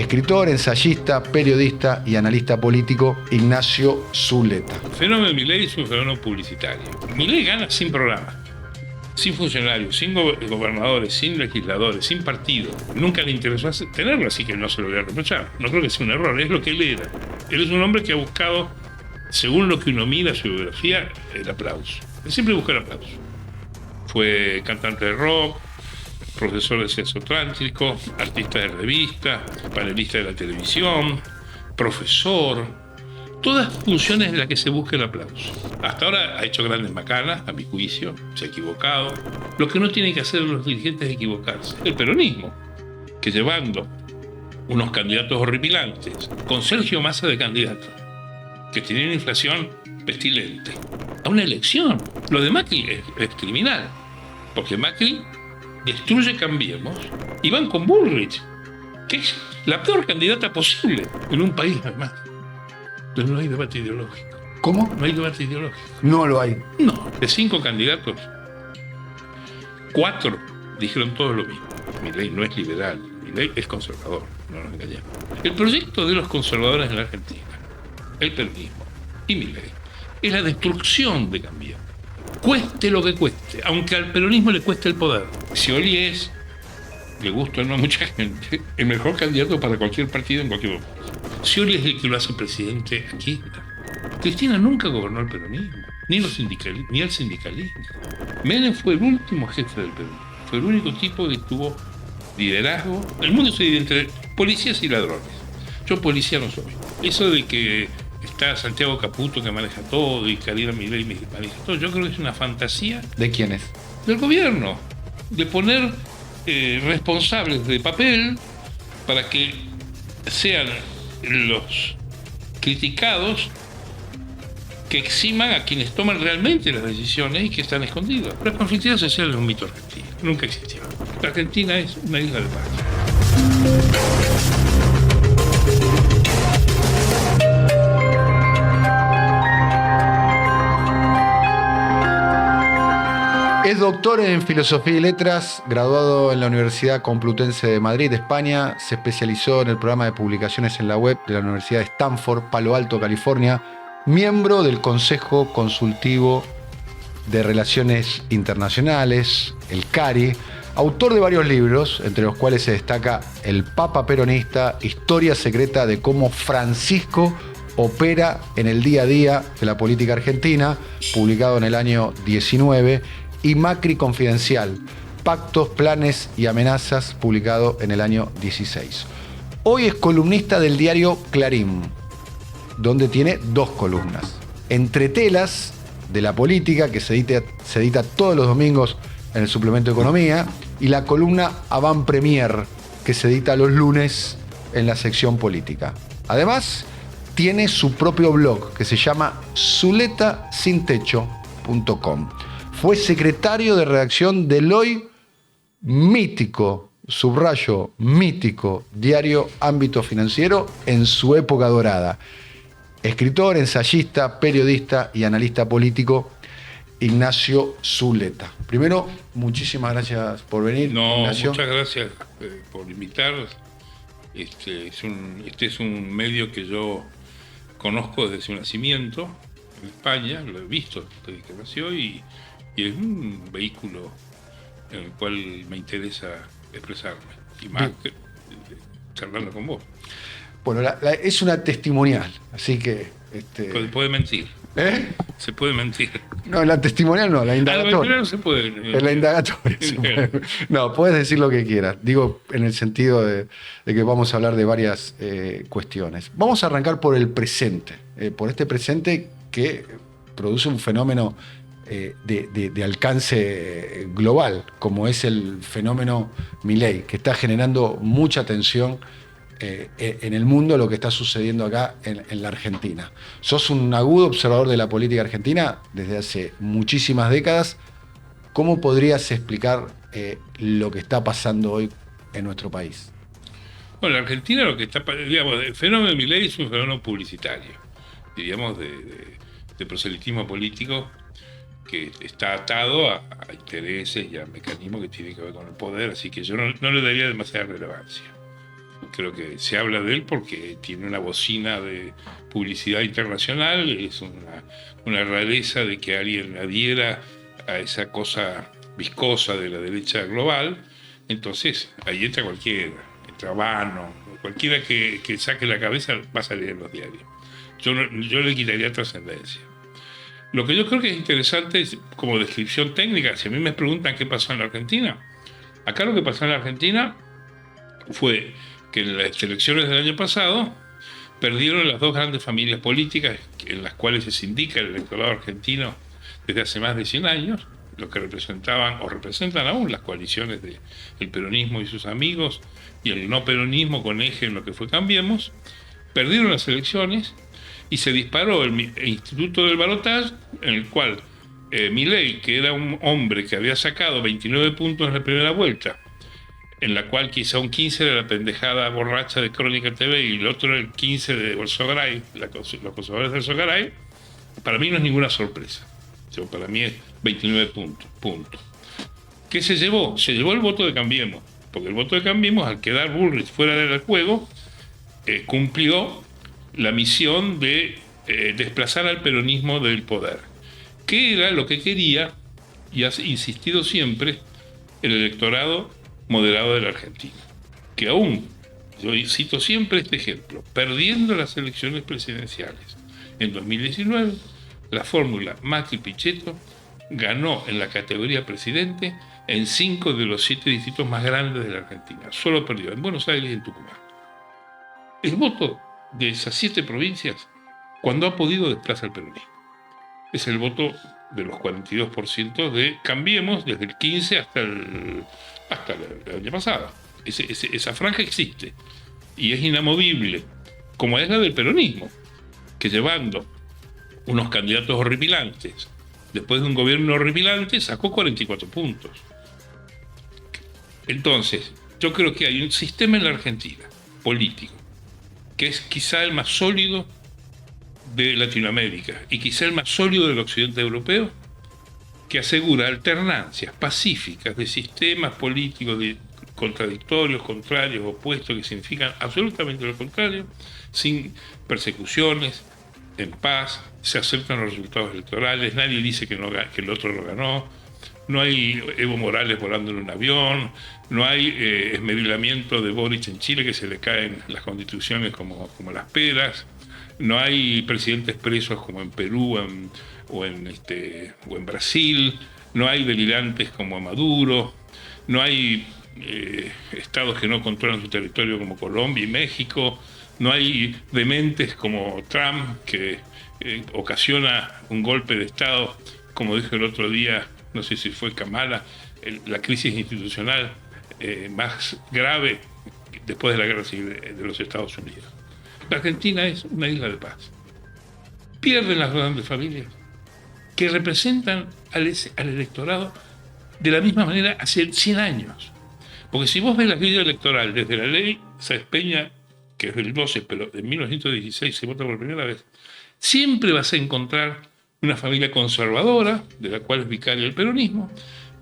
Escritor, ensayista, periodista y analista político, Ignacio Zuleta. El fenómeno de Milei es un fenómeno publicitario. Milei gana sin programa, sin funcionarios, sin gobernadores, sin legisladores, sin partido. Nunca le interesó tenerlo, así que no se lo voy a reprochar. No creo que sea un error, es lo que él era. Él es un hombre que ha buscado, según lo que uno mira su biografía, el aplauso. Él siempre busca el aplauso. Fue cantante de rock, profesor de sexo trántrico, artista de revista, panelista de la televisión, profesor, todas funciones en las que se busca el aplauso. Hasta ahora ha hecho grandes macanas, a mi juicio, se ha equivocado. Lo que no tienen que hacer los dirigentes es equivocarse. El peronismo, que llevando unos candidatos horripilantes, con Sergio Massa de candidato, que tenía una inflación pestilente, a una elección. Lo de Macri es criminal, porque Macri destruye Cambiemos y van con Bullrich, que es la peor candidata posible en un país, además. Pero no hay debate ideológico. ¿Cómo? No hay debate ideológico. No lo hay. No, de 5 candidatos, 4 dijeron todo lo mismo. Milei no es liberal, Milei es conservador, no nos engañemos. El proyecto de los conservadores en la Argentina, el peronismo y Milei, es la destrucción de Cambiemos. Cueste lo que cueste, aunque al peronismo le cueste el poder. Scioli es, le gusta o no a mucha gente, el mejor candidato para cualquier partido en cualquier momento. Scioli es el que lo hace presidente aquí. Cristina nunca gobernó el peronismo, ni el sindicalismo. Menem fue el último jefe del peronismo, fue el único tipo que tuvo liderazgo. El mundo se divide entre policías y ladrones. Yo policía no soy. Eso de que está Santiago Caputo que maneja todo y Karina Milei maneja todo, yo creo que es una fantasía. ¿De quiénes? Del gobierno, de poner responsables de papel para que sean los criticados que eximan a quienes toman realmente las decisiones y que están escondidos. La conflictividad social es un mito argentino, nunca existió. La Argentina es una isla de paz. Es doctor en Filosofía y Letras, graduado en la Universidad Complutense de Madrid, España. Se especializó en el programa de publicaciones en la web de la Universidad de Stanford, Palo Alto, California. Miembro del Consejo Consultivo de Relaciones Internacionales, el CARI. Autor de varios libros, entre los cuales se destaca El Papa Peronista, Historia Secreta de cómo Francisco opera en el día a día de la política argentina, publicado en el año 19, y Macri Confidencial, Pactos, Planes y Amenazas, publicado en el año 16. Hoy es columnista del diario Clarín, donde tiene 2 columnas. Entre Telas, de la política, que se edita todos los domingos en el suplemento de Economía, y la columna Avant Premier, que se edita los lunes en la sección política. Además, tiene su propio blog, que se llama zuletasintecho.com. Fue secretario de redacción del hoy mítico, subrayo mítico, diario Ámbito Financiero en su época dorada. Escritor, ensayista, periodista y analista político, Ignacio Zuleta. Primero, muchísimas gracias por venir, Ignacio. Muchas gracias por invitar. Este es un medio que yo conozco desde su nacimiento en España, lo he visto desde que nació y es un vehículo en el cual me interesa expresarme, y más que charlando con vos. Bueno, es una testimonial, así que... Se puede mentir. ¿Eh? Se puede mentir. No, la testimonial no, la indagatoria. No se puede. En la indagatoria se puede. No, puedes decir lo que quieras. Digo, en el sentido de que vamos a hablar de varias cuestiones. Vamos a arrancar por el presente. Por este presente que produce un fenómeno de alcance global, como es el fenómeno Milei, que está generando mucha tensión en el mundo, lo que está sucediendo acá en la Argentina. Sos un agudo observador de la política argentina desde hace muchísimas décadas. ¿Cómo podrías explicar lo que está pasando hoy en nuestro país? Bueno, en Argentina lo que está, digamos, el fenómeno de Milei es un fenómeno publicitario, diríamos, de proselitismo político que está atado a intereses y a mecanismos que tienen que ver con el poder, así que yo no le daría demasiada relevancia. creo que se habla de él porque tiene una bocina de publicidad internacional, es una rareza de que alguien adhiera a esa cosa viscosa de la derecha global. Entonces ahí entra cualquiera, entra Vano, cualquiera que saque la cabeza va a salir en los diarios. Yo le quitaría trascendencia. Lo que yo creo que es interesante es, como descripción técnica, si a mí me preguntan qué pasó en la Argentina, acá lo que pasó en la Argentina fue que en las elecciones del año pasado perdieron las dos grandes familias políticas en las cuales se sindica el electorado argentino desde hace más de 100 años, lo que representaban o representan aún las coaliciones del peronismo y sus amigos y el no peronismo con eje en lo que fue Cambiemos. Perdieron las elecciones y se disparó el Instituto del Balotaje, en el cual Milei, que era un hombre que había sacado 29 puntos en la primera vuelta, en la cual quizá un 15 era la pendejada borracha de Crónica TV y el otro era el 15 de Bolsonaro, los conservadores del Sogaray, para mí no es ninguna sorpresa. Para mí es 29 puntos. ¿Qué se llevó? Se llevó el voto de Cambiemos, porque el voto de Cambiemos, al quedar Bullrich fuera del juego, cumplió la misión de desplazar al peronismo del poder, que era lo que quería y ha insistido siempre el electorado moderado de la Argentina, que aún, yo cito siempre este ejemplo, perdiendo las elecciones presidenciales en 2019, la fórmula Macri-Pichetto ganó en la categoría presidente en 5 de los 7 distritos más grandes de la Argentina. Solo perdió en Buenos Aires y en Tucumán. El voto de esas 7 provincias, cuando ha podido, desplaza al peronismo. Es el voto de los 42% de Cambiemos desde el 15 hasta el año pasado. Esa franja existe y es inamovible, como es la del peronismo, que llevando unos candidatos horripilantes, después de un gobierno horripilante, sacó 44 puntos. Entonces, yo creo que hay un sistema en la Argentina, político, que es quizá el más sólido de Latinoamérica y quizá el más sólido del occidente europeo, que asegura alternancias pacíficas de sistemas políticos contradictorios, contrarios, opuestos, que significan absolutamente lo contrario, sin persecuciones, en paz, se aceptan los resultados electorales, nadie dice que el otro no ganó, no hay Evo Morales volando en un avión, no hay esmerilamiento de Boric en Chile, que se le caen las constituciones como las peras, no hay presidentes presos como en Perú o en Brasil, no hay delirantes como Maduro, no hay estados que no controlan su territorio como Colombia y México, no hay dementes como Trump, que ocasiona un golpe de Estado, como dijo el otro día, no sé si fue Kamala, la crisis institucional más grave después de la guerra civil de los Estados Unidos. La Argentina es una isla de paz. Pierden las grandes familias, que representan al electorado de la misma manera hace 100 años. Porque si vos ves la grilla electoral desde la ley Sáenz Peña, que es del 12, pero en 1916 se vota por primera vez, siempre vas a encontrar una familia conservadora, de la cual es vicario el peronismo,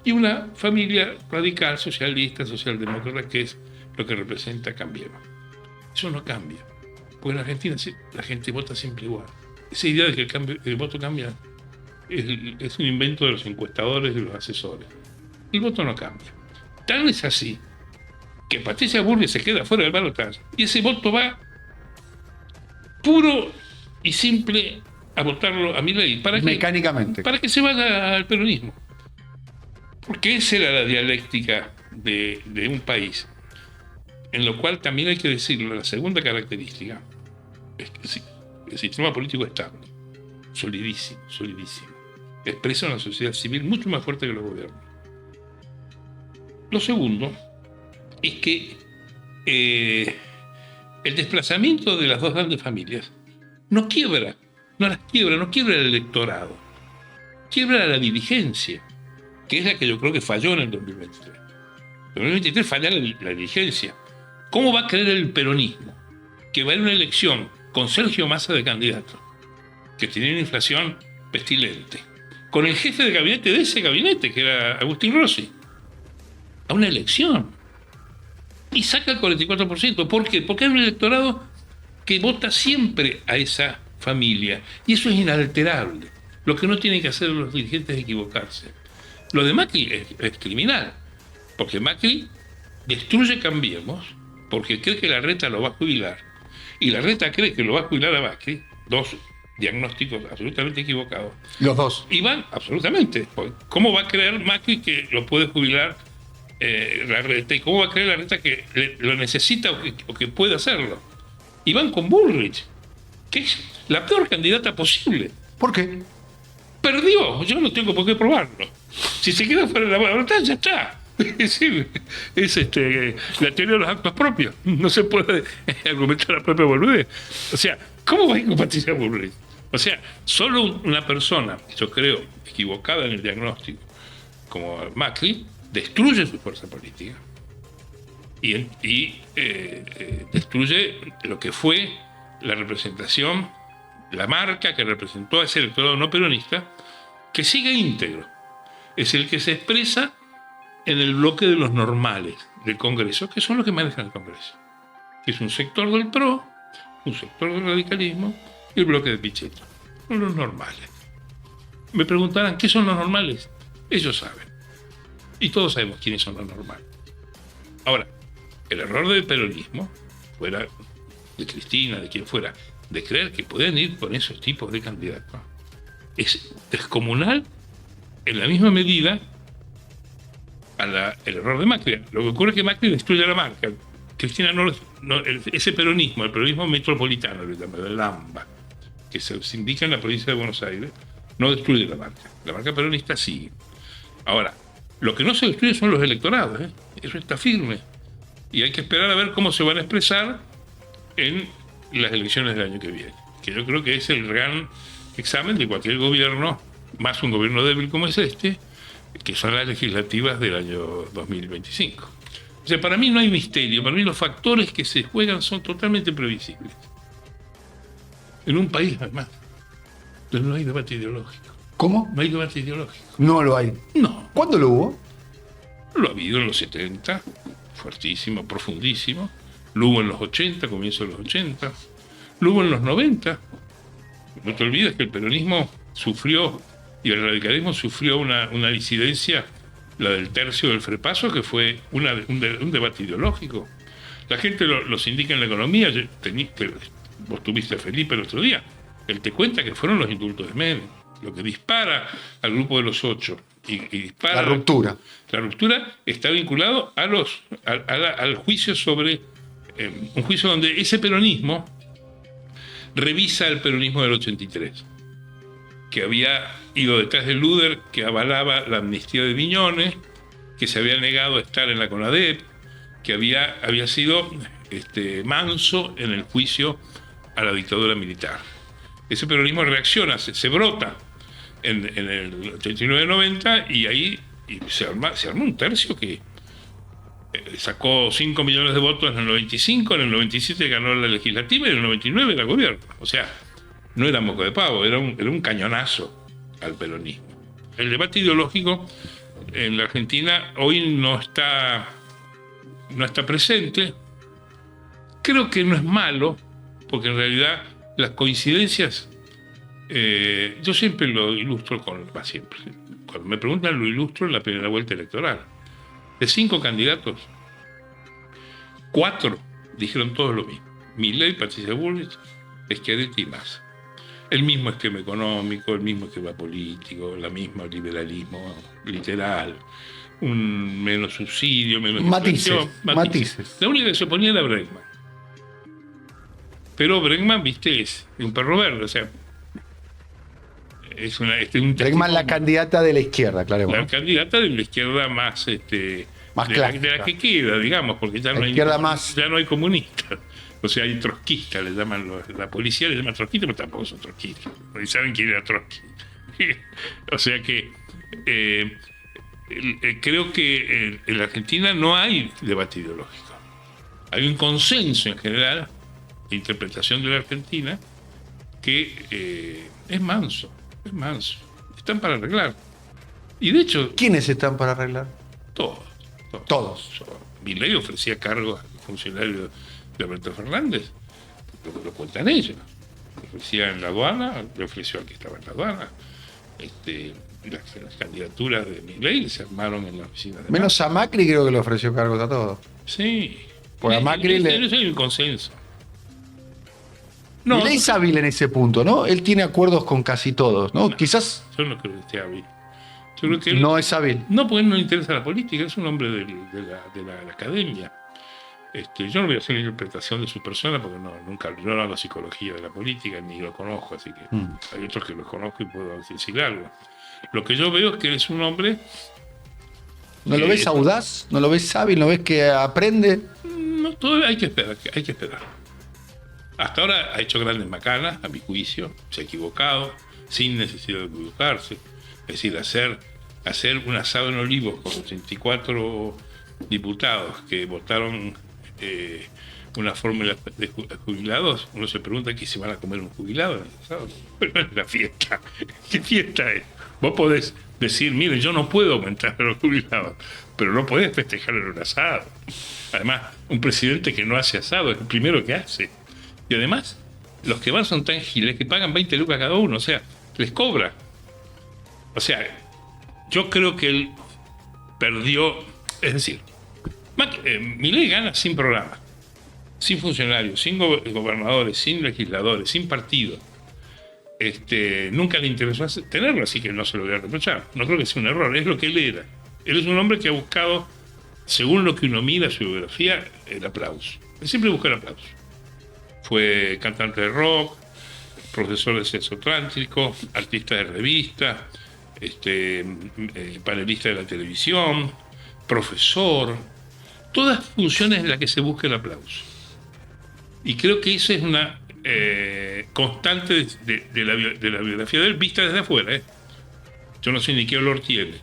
y una familia radical, socialista, socialdemócrata, que es lo que representa Cambiemos. Eso no cambia, porque en Argentina la gente vota siempre igual. Esa idea de que el voto cambia es un invento de los encuestadores y de los asesores. El voto no cambia. Tal es así que Patricia Bullrich se queda fuera del balotaje y ese voto va puro y simple a votarlo a Milei. Mecánicamente. Para que se vaya al peronismo. Porque esa era la dialéctica de un país, en lo cual también hay que decirlo, la segunda característica es que el sistema político estable, solidísimo, expresa una sociedad civil mucho más fuerte que los gobiernos. Lo segundo es que el desplazamiento de las dos grandes familias no quiebra el electorado, quiebra la dirigencia, que es la que yo creo que falló en el 2023. En el 2023 falla la dirigencia. ¿Cómo va a creer el peronismo que va a ir a una elección con Sergio Massa de candidato, que tenía una inflación pestilente, con el jefe de gabinete de ese gabinete, que era Agustín Rossi, a una elección? y saca el 44%. ¿Por qué? Porque hay un electorado que vota siempre a esa familia. Y eso es inalterable. Lo que no tienen que hacer los dirigentes es equivocarse. Lo de Macri es criminal. Porque Macri destruye Cambiemos porque cree que Larreta lo va a jubilar. Y Larreta cree que lo va a jubilar a Macri. Dos diagnósticos absolutamente equivocados. Los dos. Y van, absolutamente. ¿Cómo va a creer Macri que lo puede jubilar Larreta? ¿Y cómo va a creer Larreta que lo necesita o que puede hacerlo? Y van con Bullrich, que es la peor candidata posible. ¿Por qué? Perdió, yo no tengo por qué probarlo. Si se queda fuera de la batalla, ya está. Es decir, es la teoría de los actos propios. No se puede argumentar la propia boludez. O sea, ¿cómo va a ir con Patricia Bullrich? O sea, solo una persona, yo creo, equivocada en el diagnóstico, como Macri, destruye su fuerza política y destruye lo que fue la representación, la marca que representó a ese electorado no peronista, que sigue íntegro. Es el que se expresa en el bloque de los normales del Congreso, que son los que manejan el Congreso. Es un sector del PRO, un sector del radicalismo y el bloque de Pichetto. Son los normales. Me preguntarán, ¿qué son los normales? Ellos saben. Y todos sabemos quiénes son los normales. Ahora, el error del peronismo, fuera de Cristina, de quien fuera, de creer que pueden ir con esos tipos de candidatos, es descomunal en la misma medida el error de Macri. Lo que ocurre es que Macri destruye la marca. Cristina ese peronismo, el peronismo metropolitano, el AMBA, que se indica en la provincia de Buenos Aires, no destruye la marca. La marca peronista sigue. Ahora, lo que no se destruye son los electorados, ¿eh? Eso está firme. Y hay que esperar a ver cómo se van a expresar en las elecciones del año que viene. Que yo creo que es el gran examen de cualquier gobierno, más un gobierno débil como es este, que son las legislativas del año 2025. O sea, para mí no hay misterio, para mí los factores que se juegan son totalmente previsibles. En un país, además, donde no hay debate ideológico. ¿Cómo? No hay debate ideológico. No lo hay. No. ¿Cuándo lo hubo? Lo ha habido en los 70, fuertísimo, profundísimo. Lo hubo en los 80, comienzo de los 80. Lo hubo en los 90. No te olvides que el peronismo sufrió, y el radicalismo sufrió una disidencia, la del tercio del Frepaso, que fue un debate ideológico. La gente los indica en la economía. Vos tuviste a Felipe el otro día. Él te cuenta que fueron los indultos de Menem lo que dispara al grupo de los 8 y dispara la ruptura. La ruptura está vinculado al juicio sobre un juicio donde ese peronismo revisa el peronismo del 83, que había ido detrás de Luder, que avalaba la amnistía de Viñones, que se había negado a estar en la CONADEP, que había sido manso en el juicio a la dictadura militar. Ese peronismo reacciona, se brota en el 89-90 y ahí se armó un tercio que sacó 5 millones de votos en el 95, en el 97 ganó la legislativa y en el 99 era gobierno. O sea, no era moco de pavo, era un cañonazo al peronismo. El debate ideológico en la Argentina hoy no está presente. Creo que no es malo, porque en realidad las coincidencias, yo siempre lo ilustro siempre. Cuando me preguntan, lo ilustro en la primera vuelta electoral. De 5 candidatos, 4 dijeron todos lo mismo. Milei, Patricia Bullrich, Schiaretti y Massa. El mismo esquema económico, el mismo esquema político, el mismo liberalismo literal, un menos subsidio, menos matices. La única que se oponía era Bregman. Pero Bregman, viste, es un perro verde, o sea, es un Bregman, la candidata de la izquierda, claro. La candidata de la izquierda más clásica. De la que queda, digamos, porque ya no hay comunistas. O sea, hay trotskistas, le llaman la policía le llama trotskistas, pero tampoco son trotskistas. No saben quién era Trotsky. O sea que creo que en la Argentina no hay debate ideológico. Hay un consenso en general de interpretación de la Argentina que es manso. Están para arreglar. Y de hecho... ¿Quiénes están para arreglar? Todos. Todos. Milei ofrecía cargos al funcionario de Alberto Fernández, lo cuentan ellos. Le ofrecía en la aduana, le ofreció al que estaba en la aduana. Las candidaturas de Milei se armaron en la oficina de Menos a Macri creo que le ofreció cargos a todos. Sí. Porque a Macri no hay un consenso. Milei es hábil en ese punto, ¿no? Él tiene acuerdos con casi todos, ¿no? No, Quizás yo no creo que esté hábil. Yo creo que no es hábil. No, porque no le interesa la política, es un hombre de la academia. Yo no voy a hacer interpretación de su persona porque yo no hago psicología de la política ni lo conozco, así que hay otros que lo conozco y puedo decir algo. Lo que yo veo es que es un hombre. ¿No lo ves audaz? ¿No lo ves hábil? ¿No ves que aprende? No, todo hay que esperar, Hasta ahora ha hecho grandes macanas, a mi juicio, se ha equivocado, sin necesidad de equivocarse. Es decir, hacer un asado en Olivos con 84 diputados que votaron una fórmula de jubilados, uno se pregunta que si van a comer un jubilado en el asado. Pero es la fiesta. ¿Qué fiesta es? Vos podés decir, miren, yo no puedo aumentar a los jubilados, pero no podés festejar en un asado. Además, un presidente que no hace asado es el primero que hace. Y además, los que van son tan giles que pagan 20 lucas cada uno, o sea, les cobra. O sea, yo creo que él perdió, es decir, Milei gana sin programa, sin funcionarios, sin gobernadores, sin legisladores, sin partido. Nunca le interesó tenerlo, así que no se lo voy a reprochar. No creo que sea un error, es lo que él era. Él es un hombre que ha buscado, según lo que uno mira su biografía, el aplauso. Él siempre busca el aplauso. Fue cantante de rock, profesor de sexo trántrico, artista de revista, panelista de la televisión, profesor, todas funciones en las que se busca el aplauso. Y creo que esa es una constante de la biografía de él, vista desde afuera. Yo no sé ni qué olor tiene.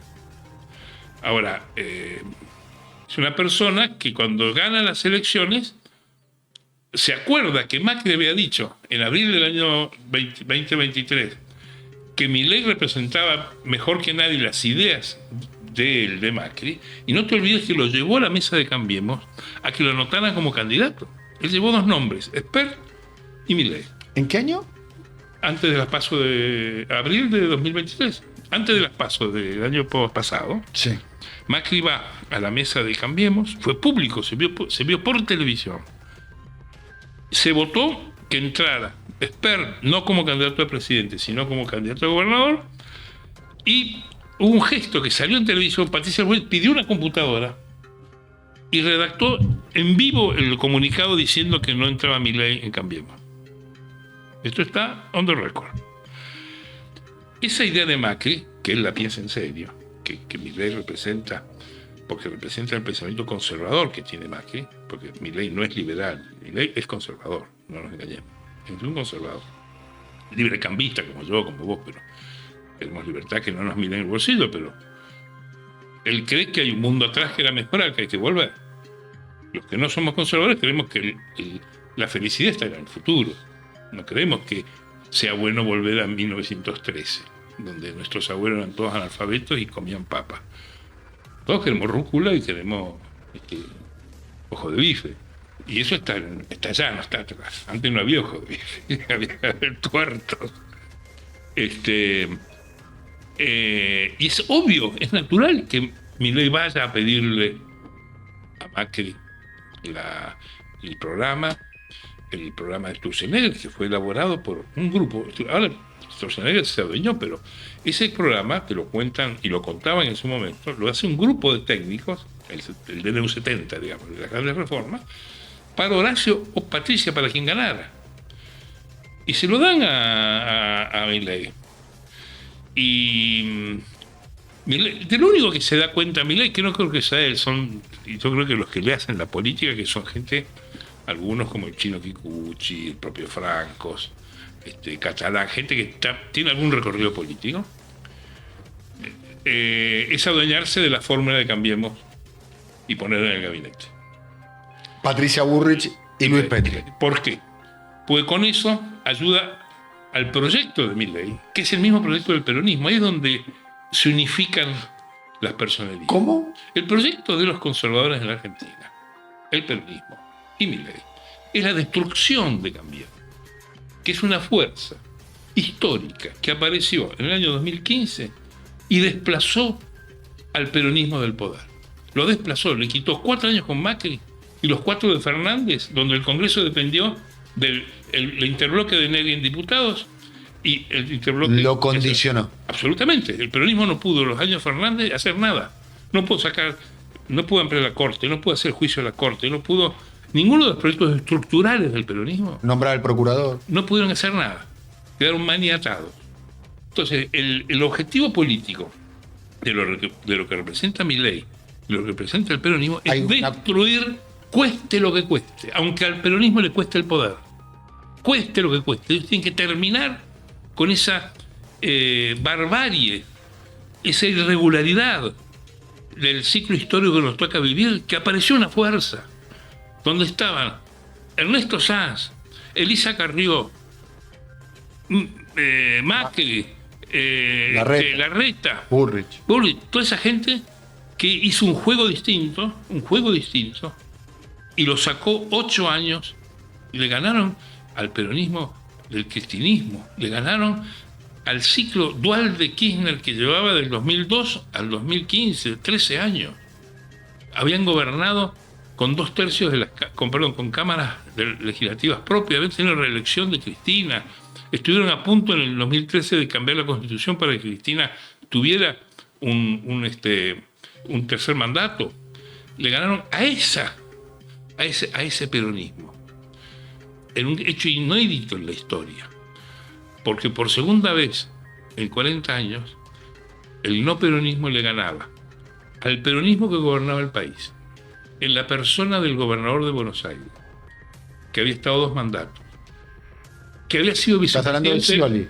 Ahora, es una persona que cuando gana las elecciones se acuerda que Macri había dicho en abril del año 2023 que Milei representaba mejor que nadie las ideas de Macri, y no te olvides que lo llevó a la mesa de Cambiemos a que lo anotaran como candidato. Él llevó dos nombres, Espert y Milei. ¿En qué año? Antes de las PASO de abril de 2023, antes de las PASO del año pasado. Sí. Macri va a la mesa de Cambiemos, fue público, se vio por televisión. Se votó que entrara Espert no como candidato a presidente, sino como candidato a gobernador, y hubo un gesto que salió en televisión. Patricia Bullrich pidió una computadora y redactó en vivo el comunicado diciendo que no entraba Milei en Cambiemos. Esto está on the record. Esa idea de Macri, que él la piensa en serio, que Milei representa, porque representa el pensamiento conservador que tiene Macri, porque Milei no es liberal, Milei es conservador, no nos engañemos, es un conservador, librecambista como yo, como vos, pero queremos libertad que no nos mire en el bolsillo, pero él cree que hay un mundo atrás que era mejor al que hay que volver. Los que no somos conservadores creemos que la felicidad está en el futuro. No creemos que sea bueno volver a 1913, donde nuestros abuelos eran todos analfabetos y comían papa. Todos queremos rúcula y queremos ojo de bife. Y eso está allá, no está atrás. Antes no había ojo de bife, había tuertos. Y es obvio, es natural que Milei vaya a pedirle a Macri el programa de Sturzenegger, que fue elaborado por un grupo. Ahora Sturzenegger se adueñó, pero ese programa, que lo cuentan y lo contaban en su momento, lo hace un grupo de técnicos, el DNU 70, digamos, de la Gran Reforma, para Horacio o Patricia, para quien ganara. Y se lo dan a Milei. Y de lo único que se da cuenta Milei, que no creo que sea él, yo creo que los que le hacen la política, que son gente, algunos como el chino Kikuchi, el propio Francos, Catalán, gente que tiene algún recorrido político, es adueñarse de la fórmula de Cambiemos y ponerla en el gabinete. Patricia Bullrich y Luis Petri. ¿Por qué? Porque con eso ayuda al proyecto de Milei, que es el mismo proyecto del peronismo. Ahí es donde se unifican las personerías. ¿Cómo? El proyecto de los conservadores en la Argentina, el peronismo y Milei, es la destrucción de Cambiemos, que es una fuerza histórica que apareció en el año 2015 y desplazó al peronismo del poder. Lo desplazó, le quitó 4 años con Macri y los 4 de Fernández, donde el Congreso dependió del interbloque de Negri en diputados y el interbloque... Lo condicionó. Absolutamente. El peronismo no pudo en los años Fernández hacer nada. No pudo ampliar la Corte, no pudo hacer juicio a la Corte, no pudo... Ninguno de los proyectos estructurales del peronismo... Nombrar al procurador. No pudieron hacer nada. Quedaron maniatados. Entonces, el objetivo político de lo que representa Milei, de lo que representa el peronismo, es destruir, cueste lo que cueste, aunque al peronismo le cueste el poder. Cueste lo que cueste. Ellos tienen que terminar con esa barbarie, esa irregularidad del ciclo histórico que nos toca vivir, que apareció una fuerza, donde estaban Ernesto Sanz, Elisa Carrió, Macri, Larreta, Bullrich, toda esa gente que hizo un juego distinto, y lo sacó 8 años, y le ganaron al peronismo del cristinismo, le ganaron al ciclo dual de Kirchner que llevaba del 2002 al 2015, 13 años. Habían gobernado con 2/3 de las con cámaras legislativas propias, habían tenido reelección de Cristina, estuvieron a punto en el 2013 de cambiar la Constitución para que Cristina tuviera un tercer mandato. Le ganaron a ese peronismo, en un hecho inédito en la historia, porque por segunda vez en 40 años el no peronismo le ganaba al peronismo que gobernaba el país, en la persona del gobernador de Buenos Aires, que había estado 2 mandatos, que había sido vicepresidente. ¿Estás hablando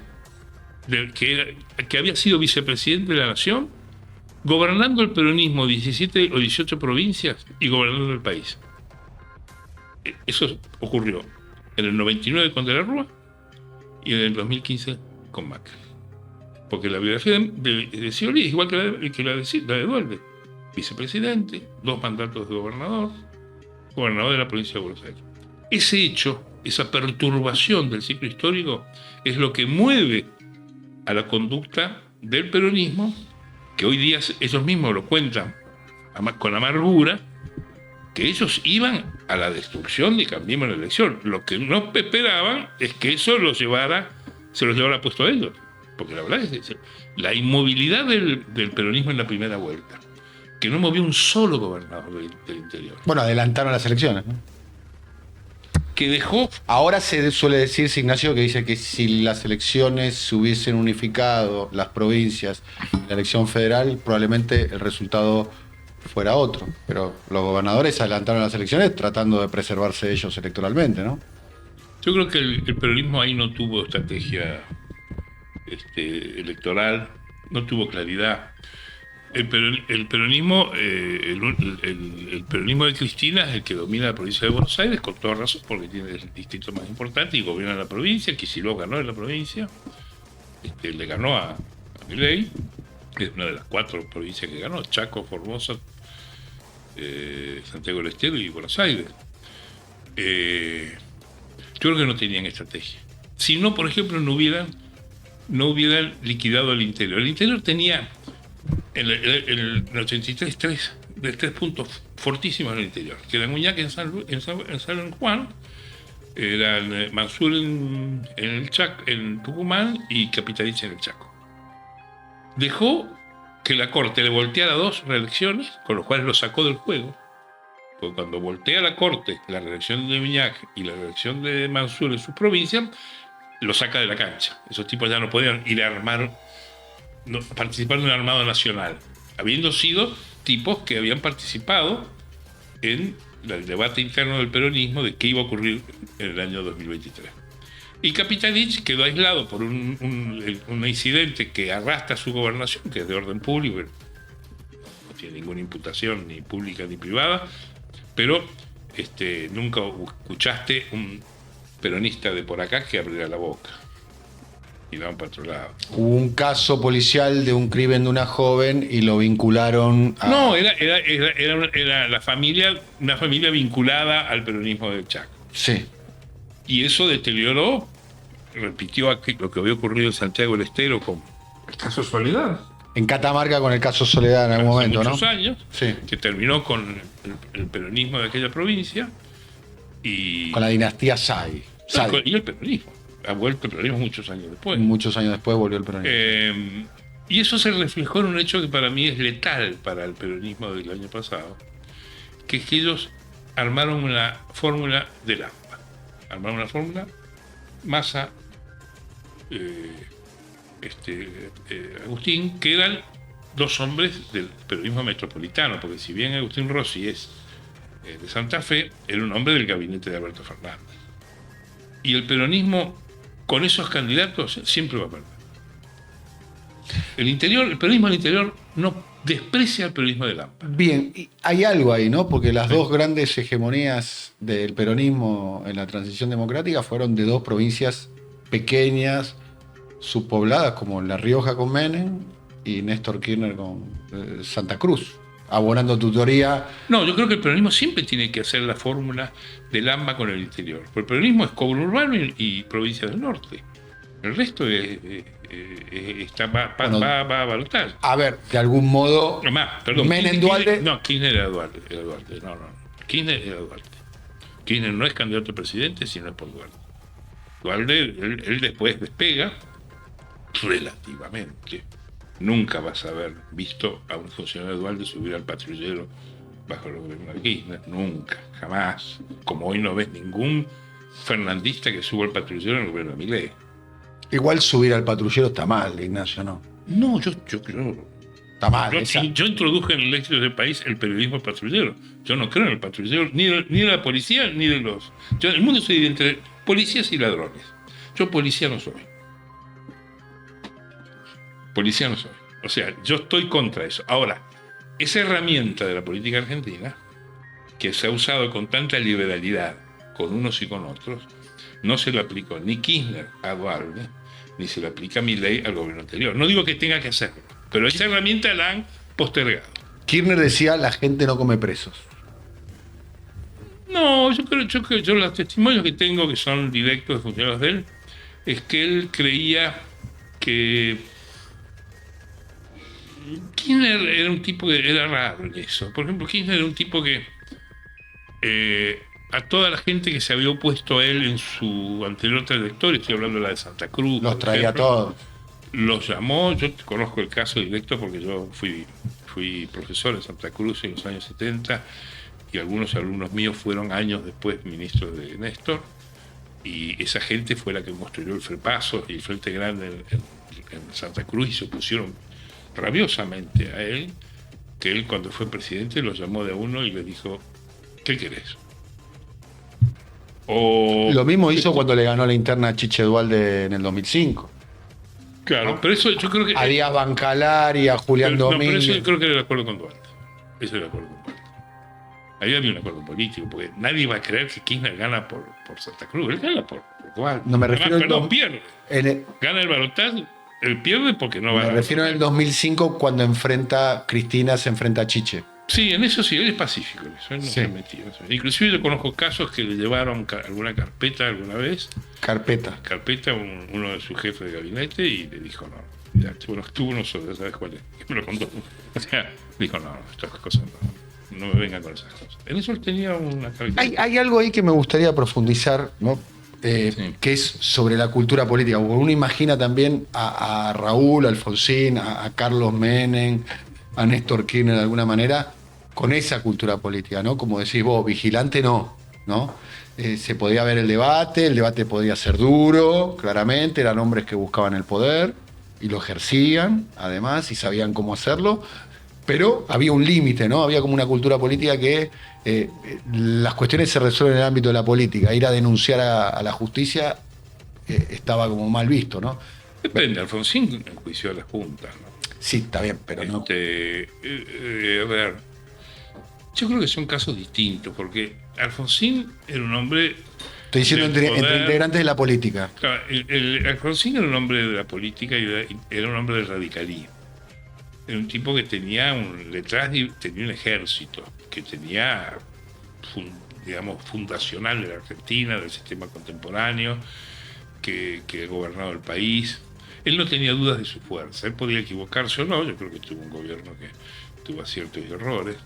de Scioli? Que había sido vicepresidente de la Nación, gobernando el peronismo 17 o 18 provincias y gobernando el país. Eso ocurrió en el 99 con De la Rúa y en el 2015 con Macri. Porque la biografía de Scioli es igual que la de Duhalde. Vicepresidente, 2 mandatos de gobernador de la provincia de Buenos Aires. Ese hecho, esa perturbación del ciclo histórico, es lo que mueve a la conducta del peronismo, que hoy día ellos mismos lo cuentan con amargura, que ellos iban a la destrucción y Cambiemos la elección. Lo que no esperaban es que eso se los llevara puesto a ellos. Porque la verdad es la inmovilidad del peronismo en la primera vuelta, que no movió un solo gobernador del interior. Bueno, adelantaron las elecciones, ¿no? Que dejó... Ahora se suele decir, Ignacio, que dice que si las elecciones se hubiesen unificado, las provincias, la elección federal, probablemente el resultado fuera otro. Pero los gobernadores adelantaron las elecciones tratando de preservarse ellos electoralmente, ¿no? Yo creo que el peronismo ahí no tuvo estrategia electoral, no tuvo claridad. El peronismo de Cristina es el que domina la provincia de Buenos Aires, con toda razón, porque tiene el distrito más importante y gobierna la provincia. Kicillof ganó en la provincia, le ganó a Milei, es una de las 4 provincias que ganó: Chaco, Formosa, Santiago del Estero y Buenos Aires. Yo creo que no tenían estrategia. Si no, por ejemplo, no hubieran liquidado el interior. El interior tenía en el 83 3 puntos fortísimos en el interior, que eran Uñac en San Juan, eran Mansur en Tucumán y Capitanich en el Chaco. Dejó que la Corte le volteara 2 reelecciones, con lo cual lo sacó del juego. Porque cuando voltea la Corte la reelección de Uñac y la reelección de Mansur en sus provincias, lo saca de la cancha. Esos tipos ya no podían ir a armar, participar de un armado nacional, habiendo sido tipos que habían participado en el debate interno del peronismo de qué iba a ocurrir en el año 2023. Y Capitanich quedó aislado por un incidente que arrastra su gobernación, que es de orden público, no tiene ninguna imputación ni pública ni privada, pero nunca escuchaste un peronista de por acá que abriera la boca. y van para otro lado. Hubo un caso policial de un crimen de una joven y lo vincularon a... No, era la familia, una familia vinculada al peronismo del Chaco. Sí. Y eso deterioró, repitió lo que había ocurrido en Santiago del Estero con el caso Soledad. En Catamarca con el caso Soledad en algún Hace momento, ¿no? muchos años, Sí. que terminó con el peronismo de aquella provincia y, Con la dinastía Say. y el peronismo. Ha vuelto el peronismo muchos años después. Muchos años después volvió el peronismo. Y eso se reflejó en un hecho que para mí es letal para el peronismo del año pasado, que es que ellos armaron una fórmula del AMPA. Armaron una fórmula, Massa, Agustín, que eran dos hombres del peronismo metropolitano, porque si bien Agustín Rossi es de Santa Fe, era un hombre del gabinete de Alberto Fernández. Y el peronismo, con esos candidatos, siempre va a perder. El peronismo del interior no desprecia el peronismo del AMPA. Bien, y hay algo ahí, ¿no? Porque las dos grandes hegemonías del peronismo en la transición democrática fueron de dos provincias pequeñas, subpobladas, como La Rioja con Menem y Néstor Kirchner con Santa Cruz, abonando tu teoría. No, yo creo que el peronismo siempre tiene que hacer la fórmula del AMBA con el interior. Porque el peronismo es conurbano y provincia del norte. El resto va a balotar. A ver, de algún modo. Perdón. Menem Dualde. No, Kirchner era Dualde. No. Kirchner era Dualde. Kirchner no es candidato a presidente, sino es por Dualde. Dualde, él después despega relativamente. Nunca vas a haber visto a un funcionario de Dualde subir al patrullero bajo el gobierno de Kirchner. Nunca, jamás. Como hoy no ves ningún fernandista que suba al patrullero en el gobierno de Milei. Igual subir al patrullero está mal, Ignacio, ¿no? No, yo creo. Está mal. Yo introduje en el éxito del país el periodismo patrullero. Yo no creo en el patrullero, ni de la policía, ni de los... Yo en el mundo soy entre policías y ladrones. Yo policía no soy. Policía no soy. O sea, yo estoy contra eso. Ahora, esa herramienta de la política argentina, que se ha usado con tanta liberalidad, con unos y con otros, no se lo aplicó ni Kirchner a Dualde, ni se lo aplica Milei al gobierno anterior. No digo que tenga que hacerlo, pero esa herramienta la han postergado. Kirchner decía, la gente no come presos. No, yo los testimonios que tengo, que son directos de funcionarios de él, es que él creía que Kirchner era un tipo que era raro en eso. Por ejemplo, Kirchner era un tipo que a toda la gente que se había opuesto a él en su anterior trayectoria, estoy hablando de la de Santa Cruz, los traía todos. Los llamó. Yo conozco el caso directo porque yo fui profesor en Santa Cruz en los años 70 y algunos alumnos míos fueron años después ministros de Néstor, y esa gente fue la que construyó el FREPASO y el Frente Grande en Santa Cruz, y se opusieron rabiosamente a él, que él cuando fue presidente los llamó de a uno y le dijo: ¿qué querés? Lo mismo hizo cuando le ganó la interna a Chiche Dualde en el 2005. Claro, ¿no? pero eso yo creo que... A Díaz Bancalari, a Julián Domínguez. Pero eso yo creo que era el acuerdo con Dualde. Eso era el acuerdo con Dualde. Ahí había un acuerdo político, porque nadie va a creer que Kirchner gana por Santa Cruz. Él gana por Dualde. No me refiero Además, pierde. El, Gana el balotaje, él pierde porque no va a... Me refiero en el 2005 cuando Cristina se enfrenta a Chiche. Sí, en eso sí, él es pacífico, en eso, él no se metió. Inclusive yo conozco casos que le llevaron alguna carpeta alguna vez. Carpeta, uno de sus jefes de gabinete, y le dijo: no, ya, bueno, estuvo nosotros, ¿sabes cuál es? Me lo contó. O sea, dijo: no, estas cosas no me vengan con esas cosas. En eso él tenía una característica. hay algo ahí que me gustaría profundizar, ¿no? Sí. Que es sobre la cultura política. Porque uno imagina también a Raúl Alfonsín, a Carlos Menem, a Néstor Kirchner de alguna manera, con esa cultura política, ¿no? Como decís vos, vigilante no. Se podía ver el debate podía ser duro, claramente, eran hombres que buscaban el poder y lo ejercían, además, y sabían cómo hacerlo, pero había un límite, ¿no? Había como una cultura política que las cuestiones se resuelven en el ámbito de la política. Ir a denunciar a la justicia estaba como mal visto, ¿no? Depende, Alfonsín enjuició a las juntas, ¿no? Sí, está bien, pero no. A ver, yo creo que son casos distintos, porque Alfonsín era un hombre Estoy diciendo entre integrantes de la política. Claro, Alfonsín era un hombre de la política y era un hombre del radicalismo. Era un tipo que tenía detrás tenía un ejército, que tenía, digamos, fundacional de la Argentina, del sistema contemporáneo, que ha gobernado el país. Él no tenía dudas de su fuerza. Él podía equivocarse o no. Yo creo que tuvo un gobierno que tuvo aciertos y errores.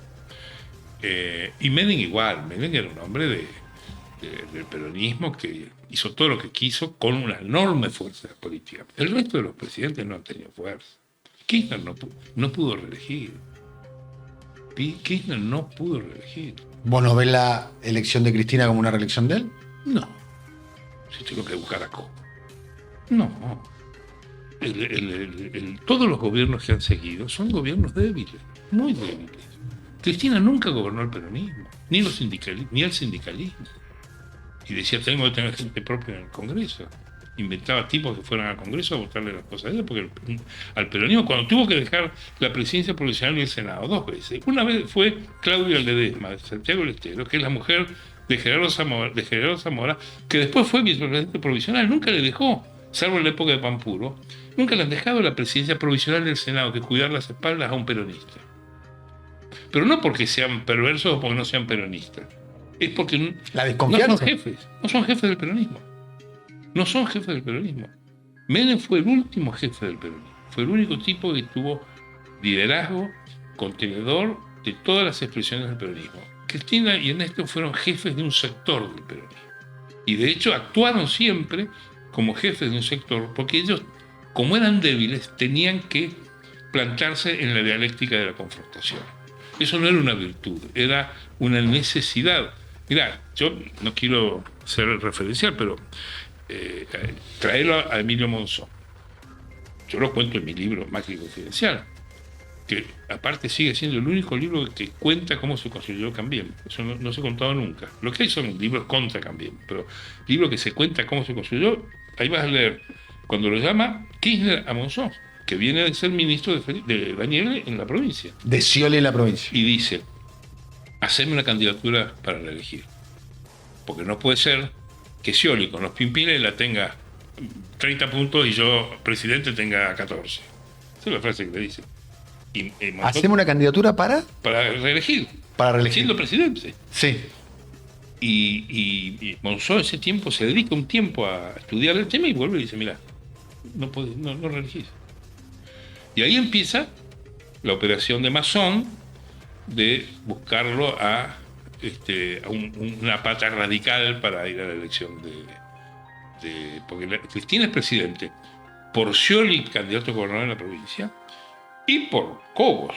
Y Menem igual. Menem era un hombre del peronismo que hizo todo lo que quiso con una enorme fuerza política. El resto de los presidentes no han tenido fuerza. Kirchner no pudo reelegir. Kirchner no pudo reelegir. ¿Vos no ves la elección de Cristina como una reelección de él? No. Si tengo que buscar a cómo. No. Todos los gobiernos que han seguido son gobiernos débiles, muy débiles. Cristina nunca gobernó el peronismo, ni el sindicalismo. Y decía, tengo que tener gente propia en el Congreso. Inventaba tipos que fueran al Congreso a votarle las cosas a ella, porque al peronismo, cuando tuvo que dejar la presidencia provisional y el Senado 2 veces, una vez fue Claudia Ledesma, de Santiago del Estero, que es la mujer de Gerardo Zamora, que después fue vicepresidente provisional, nunca le dejó, salvo en la época de Pampuro, nunca le han dejado la presidencia provisional del Senado, que cuidar las espaldas a un peronista. Pero no porque sean perversos o porque no sean peronistas. Es porque la desconfianza. No son jefes del peronismo. No son jefes del peronismo. Menem fue el último jefe del peronismo. Fue el único tipo que tuvo liderazgo, contenedor de todas las expresiones del peronismo. Cristina y Ernesto fueron jefes de un sector del peronismo. Y de hecho actuaron siempre como jefes de un sector, porque ellos, como eran débiles, tenían que plantarse en la dialéctica de la confrontación. Eso no era una virtud, era una necesidad. Mirá, yo no quiero ser referencial, pero traerlo a Emilio Monzón. Yo lo cuento en mi libro Macri Confidencial, que aparte sigue siendo el único libro que cuenta cómo se construyó Cambiemos. Eso no se ha contado nunca. Lo que hay son libros contra Cambiemos, pero libro que se cuenta cómo se construyó, ahí vas a leer cuando lo llama Kirchner a Monzón, que viene de ser ministro de Daniel en la provincia. De Scioli en la provincia. Y dice, haceme una candidatura para reelegir. Porque no puede ser que Scioli con los pimpines la tenga 30 puntos y yo, presidente, tenga 14. Esa es la frase que le dice. ¿Hacemos una candidatura para reelegir? Para reelegir. Siendo presidente. Sí. Y Monzón ese tiempo se dedica un tiempo a estudiar el tema y vuelve y dice, mira, no reelegís. Y ahí empieza la operación de Masón de buscarlo a una pata radical para ir a la elección porque Cristina es presidente por Scioli, candidato a gobernador en la provincia, y por Cobos.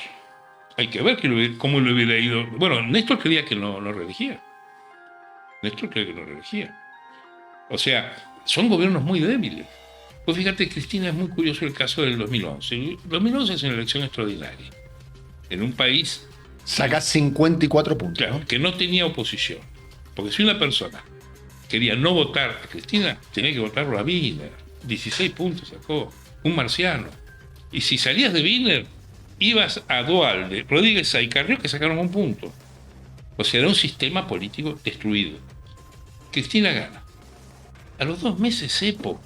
Hay que ver cómo le hubiera ido. Bueno, Néstor creía que no reelegía. O sea, son gobiernos muy débiles. Pues fíjate, Cristina, es muy curioso el caso del 2011. El 2011 es una elección extraordinaria. En un país... Saca 54 puntos. Claro, ¿no? Que no tenía oposición. Porque si una persona quería no votar a Cristina, tenía que votarlo a Wiener. 16 puntos sacó. Un marciano. Y si salías de Wiener, ibas a Duhalde, Rodríguez y Carrió, que sacaron un punto. O sea, era un sistema político destruido. Cristina gana. A los 2 meses cepo.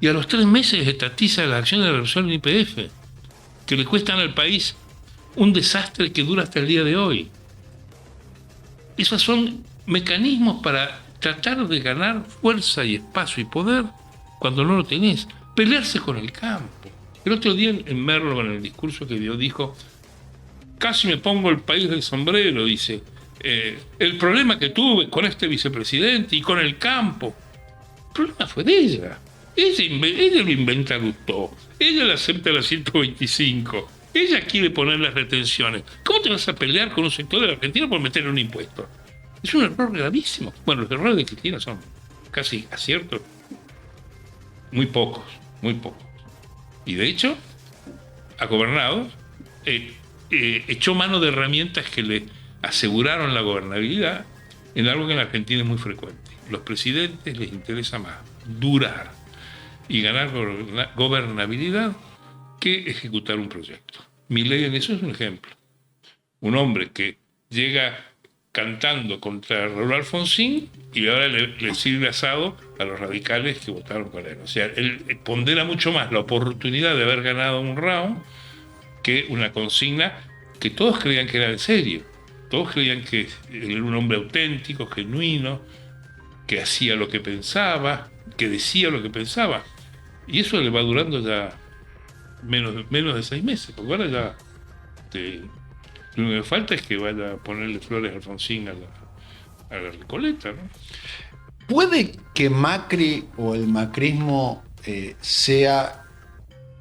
Y a los 3 meses estatiza la acción de reversión del YPF, que le cuestan al país un desastre que dura hasta el día de hoy. Esos son mecanismos para tratar de ganar fuerza y espacio y poder cuando no lo tenés. Pelearse con el campo. El otro día en Merlo, en el discurso que dio, dijo, casi me pongo el país del sombrero, dice, el problema que tuve con este vicepresidente y con el campo, el problema fue de ella. Ella lo inventa Lustó, ella le acepta la 125, ella quiere poner las retenciones. ¿Cómo te vas a pelear con un sector de la Argentina por meterle un impuesto? Es un error gravísimo. Bueno, los errores de Cristina son casi aciertos, muy pocos. Y de hecho, ha gobernado, echó mano de herramientas que le aseguraron la gobernabilidad en algo que en la Argentina es muy frecuente. Los presidentes les interesa más durar y ganar gobernabilidad que ejecutar un proyecto. Milei en eso es un ejemplo. Un hombre que llega cantando contra Raúl Alfonsín y ahora le sirve asado a los radicales que votaron con él. O sea, él pondera mucho más la oportunidad de haber ganado un round que una consigna que todos creían que era en serio. Todos creían que era un hombre auténtico, genuino, que hacía lo que pensaba, que decía lo que pensaba. Y eso le va durando ya menos de 6 meses, porque ahora ya lo único que falta es que vaya a ponerle flores a Alfonsín a la Recoleta, ¿no? ¿Puede que Macri o el macrismo sea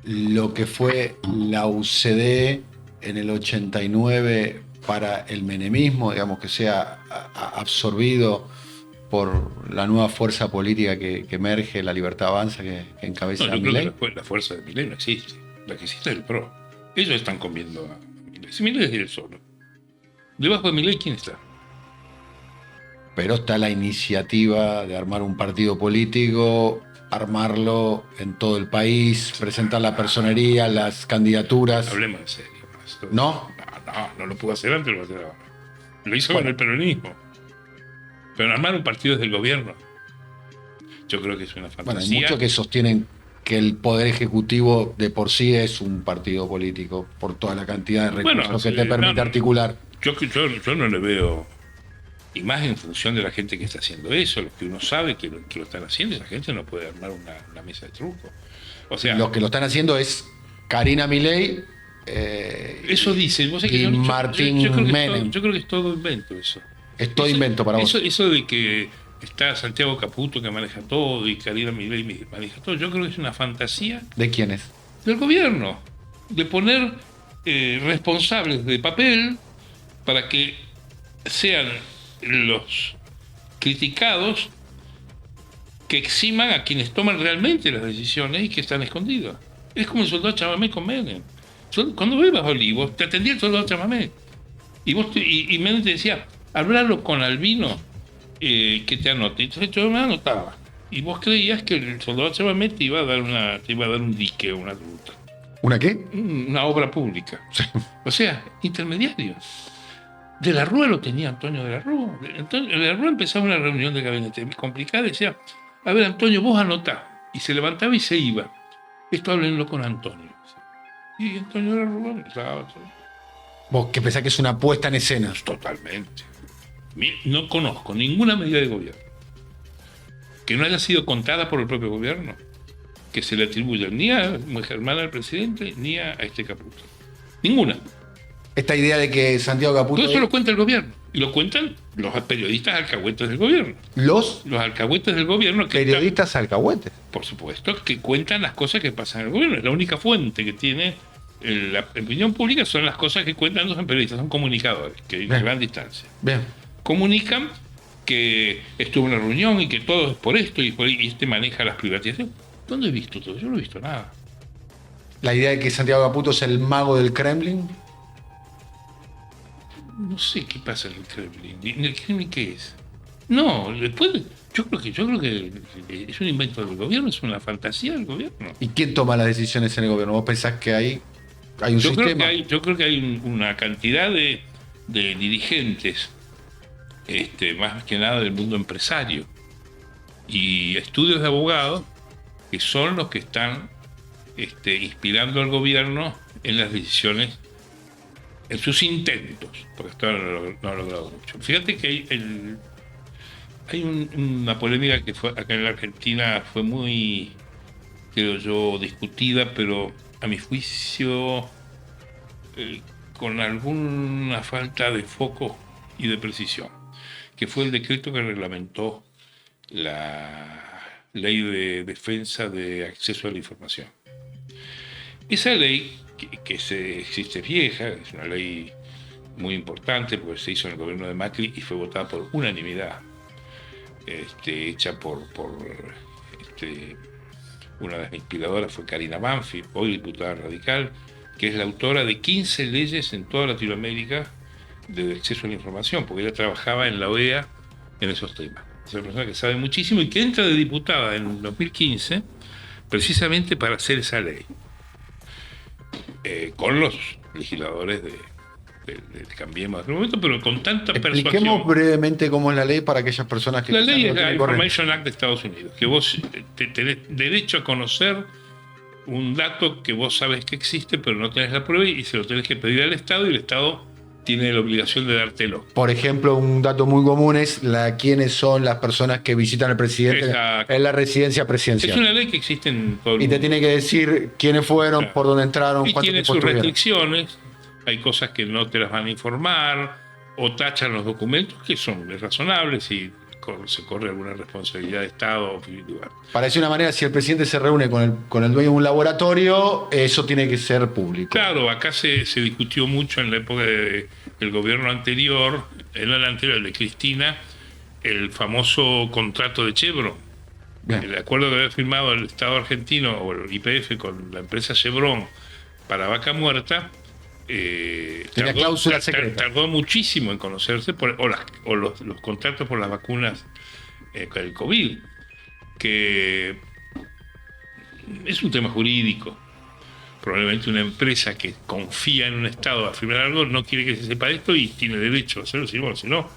lo que fue la UCD en el 89 para el menemismo, digamos, que sea absorbido por la nueva fuerza política que emerge, la Libertad Avanza, que encabeza No, yo creo Milei? que la fuerza de Milei no existe. La que existe es el PRO. Ellos están comiendo a Milei. Si Milei es él solo. Debajo de Milei, ¿quién está? Pero está la iniciativa de armar un partido político, armarlo en todo el país, presentar la personería, las candidaturas. Hablemos en serio. ¿No? No lo pudo hacer antes, lo va a hacer ahora. Lo hizo Bueno. con el peronismo. Pero armar un partido desde el gobierno, yo creo que es una Bueno, hay fantasía. muchos que sostienen que el Poder Ejecutivo de por sí es un partido político, por toda la cantidad de recursos Bueno, que te permite no. articular. Yo no le veo, y más en función de la gente que está haciendo eso, los que uno sabe que lo están haciendo, esa gente no puede armar una mesa de truco. O sea, Los que lo están haciendo es Karina Milei eso dicen. Vos sabés y que Martín Menem. yo creo que es todo invento eso. Es todo invento para vos. Eso de que está Santiago Caputo que maneja todo y Karina Milei maneja todo, yo creo que es una fantasía ¿De quién es? del gobierno, de poner responsables de papel para que sean los criticados que eximan a quienes toman realmente las decisiones y que están escondidos. Es como el soldado Chamamé con Menem. Cuando vos ibas a Olivos, te atendía el soldado Chamamé. Y Menem te decía, hablalo con Albino, que te anote. Entonces yo me anotaba. Y vos creías que el soldado Chamamé te iba a dar un dique, una ruta. ¿Una qué? Una obra pública. O sea, intermediarios. De la Rúa lo tenía Antonio de la Rúa. De la Rúa empezaba una reunión de gabinete complicada y decía, a ver, Antonio, vos anotá. Y se levantaba y se iba. Esto háblenlo con Antonio. Y Antonio de la Rúa empezaba. Vos que pensás que es una puesta en escena. Totalmente. No conozco ninguna medida de gobierno que no haya sido contada por el propio gobierno, que se le atribuya ni a Germán, al presidente, ni a este Caputo. Ninguna. Esta idea de que Santiago Caputo... Todo eso lo cuenta el gobierno. Y lo cuentan los periodistas alcahuetes del gobierno. Los Alcahuetes del gobierno que periodistas alcahuetes. por supuesto, que cuentan las cosas que pasan en el gobierno. Es la única fuente que tiene la opinión pública, son las cosas que cuentan los periodistas, son comunicadores, que hay una gran distancia. Bien. Comunican que estuvo en una reunión y que todo es por esto y este maneja las privatizaciones. ¿Dónde he visto todo? Yo no he visto nada. La idea de que Santiago Caputo es el mago del Kremlin. No sé qué pasa en el Kremlin. ¿En el Kremlin qué es? No, después yo creo que es un invento del gobierno, es una fantasía del gobierno. ¿Y quién toma las decisiones en el gobierno? ¿Vos pensás que hay un sistema? Yo creo que hay una cantidad de dirigentes, más que nada del mundo empresario, y estudios de abogados que son los que están inspirando al gobierno en las decisiones, en sus intentos, porque hasta ahora no ha logrado mucho. Fíjate que hay una polémica que fue acá en la Argentina, fue muy, creo yo, discutida, pero a mi juicio con alguna falta de foco y de precisión, que fue el decreto que reglamentó la ley de defensa de acceso a la información. Esa ley, que existe vieja, es una ley muy importante porque se hizo en el gobierno de Macri y fue votada por unanimidad, hecha por una de las inspiradoras fue Karina Banfi, hoy diputada radical, que es la autora de 15 leyes en toda Latinoamérica de acceso a la información, porque ella trabajaba en la OEA en esos temas. Es una persona que sabe muchísimo y que entra de diputada en 2015 precisamente para hacer esa ley, con los legisladores de Cambiemos en el momento, pero con tanta Expliquemos persuasión. brevemente cómo es la ley para aquellas personas que La quizás ley no es la tienen corriente. Information Act de Estados Unidos, que vos tenés derecho a conocer un dato que vos sabés que existe, pero no tenés la prueba y se lo tenés que pedir al Estado y el Estado tiene la obligación de dártelo. Por ejemplo, un dato muy común es quiénes son las personas que visitan al presidente Exacto. en la residencia Es presidencial. una ley que existe en todo el Y te mundo. tiene que decir quiénes fueron, Claro. por dónde entraron, Y cuánto tiene tiempo sus estuvieron. restricciones, hay cosas que no te las van a informar, o tachan los documentos que son razonables y se corre alguna responsabilidad de Estado o individual. Para decir una manera, si el presidente se reúne con el dueño de un laboratorio, eso tiene que ser público. Claro, acá se discutió mucho en la época del gobierno anterior, en el anterior, el de Cristina, el famoso contrato de Chevron. Bien. El acuerdo que había firmado el Estado argentino o el YPF con la empresa Chevron para Vaca Muerta, Tenía cláusula secreta. tardó muchísimo en conocerse, o los contratos por las vacunas con el COVID, que es un tema jurídico. Probablemente una empresa que confía en un Estado a firmar algo no quiere que se sepa esto y tiene derecho a hacerlo, si no,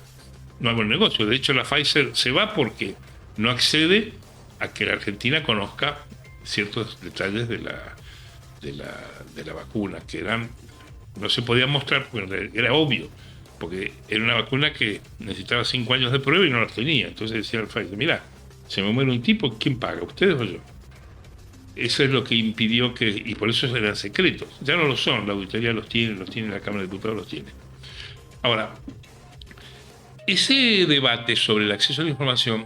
no hago el negocio. De hecho, la Pfizer se va porque no accede a que la Argentina conozca ciertos detalles de la vacuna, que no se podían mostrar porque era obvio, porque era una vacuna que necesitaba 5 años de prueba y no las tenía. Entonces decía el Pfizer, mira, se me muere un tipo, ¿quién paga? ¿Ustedes o yo? Eso es lo que impidió y por eso eran secretos. Ya no lo son, la auditoría los tiene, la Cámara de Diputados los tiene. Ahora, ese debate sobre el acceso a la información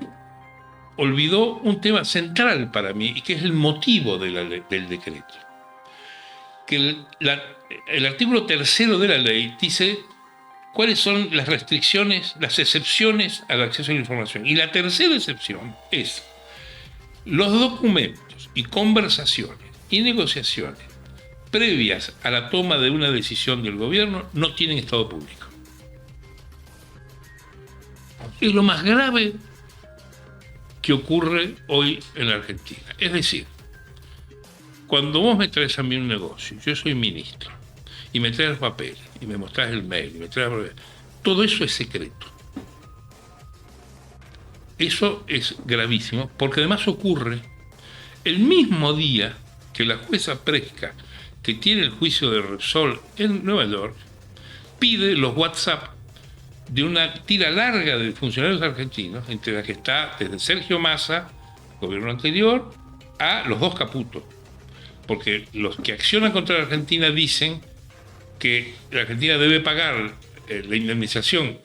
olvidó un tema central para mí y que es el motivo del decreto. Que el artículo 3 de la ley dice cuáles son las restricciones, las excepciones al acceso a la información. Y la tercera excepción es los documentos y conversaciones y negociaciones previas a la toma de una decisión del gobierno no tienen estado público. Es lo más grave que ocurre hoy en la Argentina. Es decir, cuando vos me traes a mí un negocio, yo soy ministro, y me traes papel, y me mostrás el mail, y me traes todo eso es secreto. Eso es gravísimo, porque además ocurre el mismo día que la jueza Presca, que tiene el juicio de Repsol en Nueva York, pide los WhatsApp de una tira larga de funcionarios argentinos, entre la que está desde Sergio Massa, gobierno anterior, a los dos Caputo. Porque los que accionan contra la Argentina dicen que la Argentina debe pagar la indemnización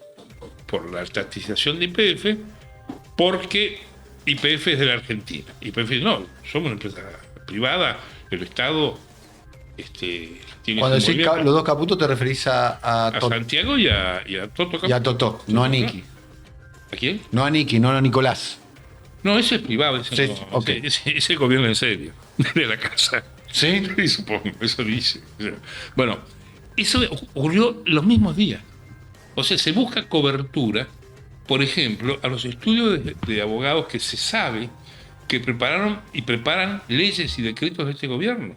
por la estatización de YPF porque YPF es de la Argentina. YPF dice, no, somos una empresa privada, el Estado tiene... Cuando decís los dos Caputos te referís a Santiago y a Toto Caputo. Y a Totó, no a Niki. ¿A quién? No a Niki, no a Nicolás. No, ese es privado, ese Sí, no, okay. ese gobierno en serio, de la casa. ¿Sí? Sí, supongo, eso dice. Bueno, eso ocurrió los mismos días. O sea, se busca cobertura, por ejemplo, a los estudios de abogados que se sabe que prepararon y preparan leyes y decretos de este gobierno,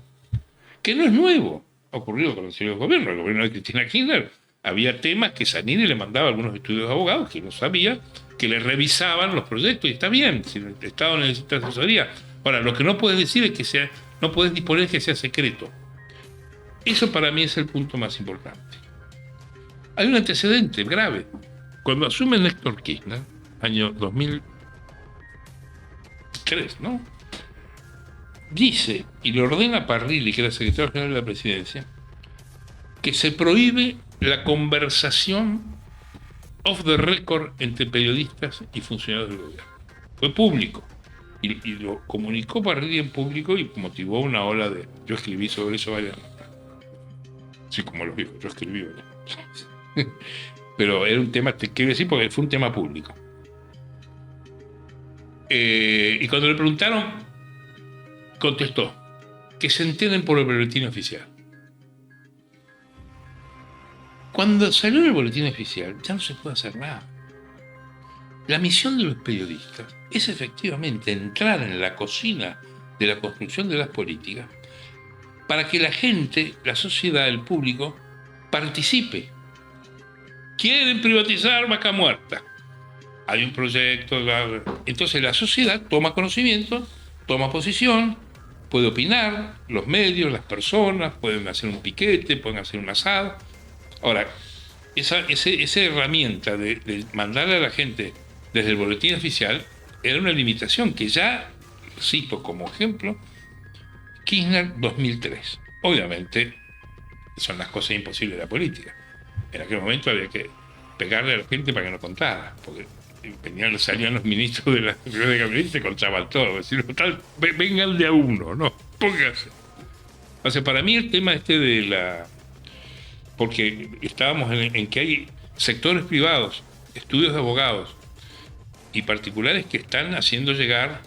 que no es nuevo. Ha ocurrido con los anteriores gobiernos. El gobierno de Cristina Kirchner había temas que Zanini le mandaba a algunos estudios de abogados que no sabía, que le revisaban los proyectos, y está bien, si el Estado necesita asesoría. Ahora, lo que no puedes decir es que no puedes disponer que sea secreto. Eso para mí es el punto más importante. Hay un antecedente grave. Cuando asume Néstor Kirchner, año 2003, ¿no? Dice, y le ordena a Parrilli, que era secretario general de la presidencia, que se prohíbe la conversación off the record entre periodistas y funcionarios del gobierno. Fue público. Y lo comunicó Parrilli en público y motivó una ola de... Yo escribí sobre eso varias... Sí, como lo digo, yo escribí varias... Pero era un tema, te quiero decir, porque fue un tema público. Y cuando le preguntaron, contestó que se enteren por el boletín oficial. Cuando salió el boletín oficial, ya no se puede hacer nada. La misión de los periodistas es efectivamente entrar en la cocina de la construcción de las políticas para que la gente, la sociedad, el público, participe quieren privatizar Vaca Muerta. Hay un proyecto, entonces la sociedad toma conocimiento, toma posición, puede opinar, los medios, las personas, pueden hacer un piquete, pueden hacer un asado. Ahora, esa herramienta de mandarle a la gente desde el boletín oficial era una limitación que ya, cito como ejemplo, Kirchner 2003. Obviamente, son las cosas imposibles de la política. En aquel momento había que pegarle a la gente para que no contara, porque salían los ministros de la Secretaría de Gabinete y se contaban todo. Decir, tal, vengan de a uno, no, pónganse. O sea, para mí el tema de la... Porque estábamos en que hay sectores privados, estudios de abogados y particulares que están haciendo llegar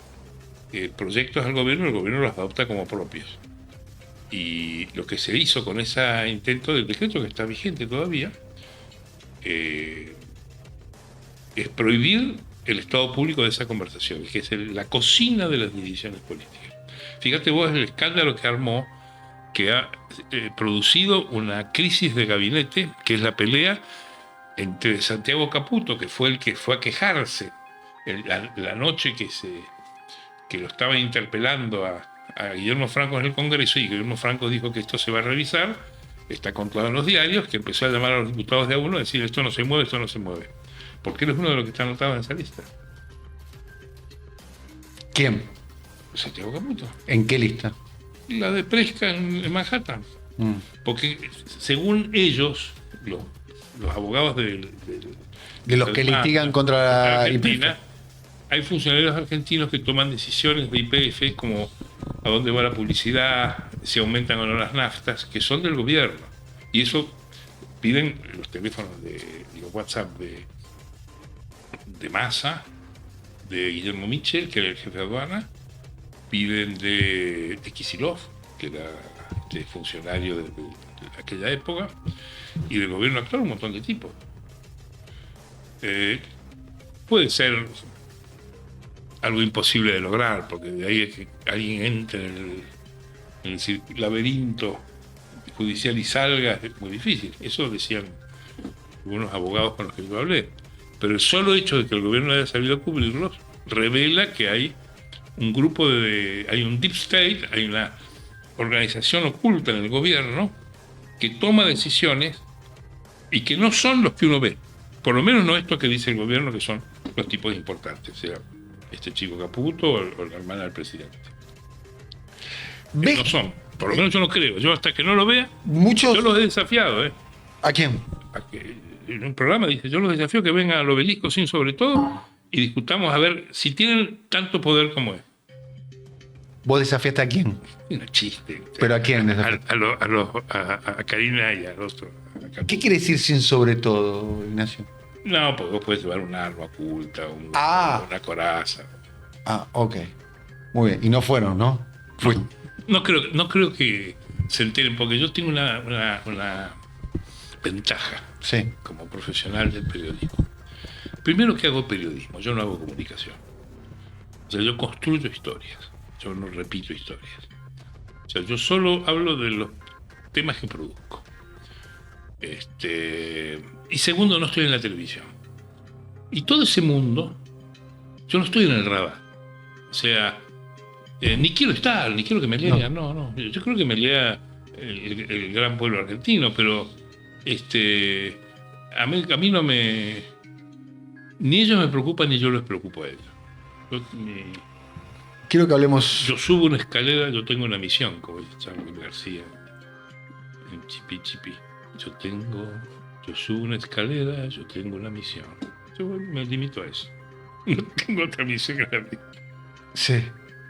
proyectos al gobierno y el gobierno los adopta como propios. Y lo que se hizo con ese intento del decreto, que está vigente todavía, es prohibir el estado público de esa conversación, que es la cocina de las decisiones políticas. Fíjate vos el escándalo que armó, que ha producido una crisis de gabinete, que es la pelea entre Santiago Caputo, que fue el que fue a quejarse la noche que lo estaban interpelando a Guillermo Franco en el Congreso, y Guillermo Franco dijo que esto se va a revisar, está contado en los diarios, que empezó a llamar a los diputados de a uno a decir esto no se mueve, esto no se mueve. Porque él es uno de los que está anotado en esa lista. ¿Quién? Santiago Caputo. ¿En qué lista? La de Presca en Manhattan. Porque según ellos, los abogados de los que litigan contra Argentina, YPF. hay funcionarios argentinos que toman decisiones de YPF, como a dónde va la publicidad, si aumentan o no las naftas, que son del gobierno. Y eso piden los teléfonos los WhatsApp de Massa, de Guillermo Michel, que era el jefe de aduana, piden de Kicillof, que era funcionario de aquella época, y del gobierno actual un montón de tipos. Puede ser algo imposible de lograr, porque de ahí es que alguien entre en el laberinto judicial y salga, es muy difícil. Eso decían algunos abogados con los que yo hablé. Pero el solo hecho de que el gobierno haya sabido a cubrirlos revela que hay un grupo hay un deep state, hay una organización oculta en el gobierno que toma decisiones y que no son los que uno ve. Por lo menos no esto que dice el gobierno, que son los tipos importantes, o sea, este chico Caputo o la hermana del presidente. No son, por lo menos yo no creo. Yo hasta que no lo vea, yo los he desafiado. ¿A quién? En un programa dice, yo los desafío que vengan al Obelisco sin sobre todo y discutamos a ver si tienen tanto poder como es. ¿Vos desafiaste a quién? Un chiste. ¿Pero a quién? A Karina y al otro. ¿Qué quiere decir sin sobre todo, Ignacio? No, porque vos podés llevar un arma oculta, una coraza. Ok. Muy bien. Y no fueron, ¿no? No creo que se enteren, porque yo tengo una ventaja como profesional del periodismo. Primero que hago periodismo, yo no hago comunicación. O sea, yo construyo historias, yo no repito historias. O sea, yo solo hablo de los temas que produzco. Y segundo, no estoy en la televisión. Y todo ese mundo, yo no estoy en el radar. O sea, ni quiero estar, ni quiero que me lea, no. Yo creo que me lea el gran pueblo argentino, pero a mí no me... Ni ellos me preocupan, ni yo les preocupo a ellos. Quiero que hablemos... Yo subo una escalera, yo tengo una misión, como dice Charlie García en Chipi Chipi. Yo subo una escalera, yo tengo una misión. Yo me limito a eso. No tengo otra misión que la mía. Sí.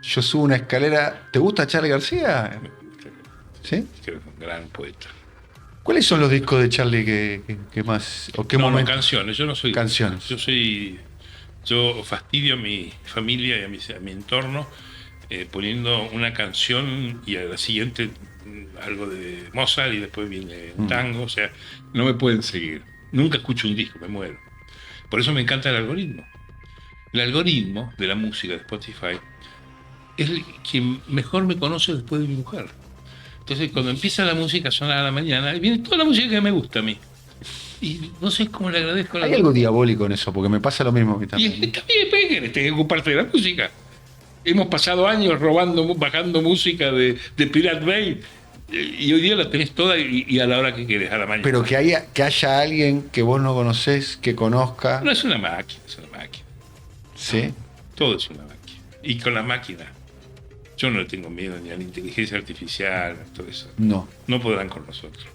Yo subo una escalera. ¿Te gusta Charlie García? ¿Sí? Creo que es un gran poeta. ¿Cuáles son los discos de Charlie que más... o qué momento? Canciones. Yo no soy... Canciones. Yo fastidio a mi familia y a mi entorno poniendo una canción y a la siguiente algo de Mozart y después viene un tango. O sea, no me pueden seguir. Nunca escucho un disco, me muero. Por eso me encanta el algoritmo. El algoritmo de la música de Spotify es el quien mejor me conoce después de mi mujer. Entonces, cuando empieza la música a sonar a la mañana, viene toda la música que me gusta a mí. Y no sé cómo le agradezco a la Hay algo vida. diabólico en eso, porque me pasa lo mismo a mí Y también. está bien, ¿para qué querés? Tenés que ocuparte de la música. Hemos pasado años robando, bajando música de Pirate Bay, y hoy día la tenés toda y a la hora que querés, a la Pero mañana. que haya alguien que vos no conocés, que conozca, No es una máquina, es una máquina. ¿sí? Todo es una máquina. Y con la máquina, yo no le tengo miedo ni a la inteligencia artificial, a todo eso. No. No podrán con nosotros.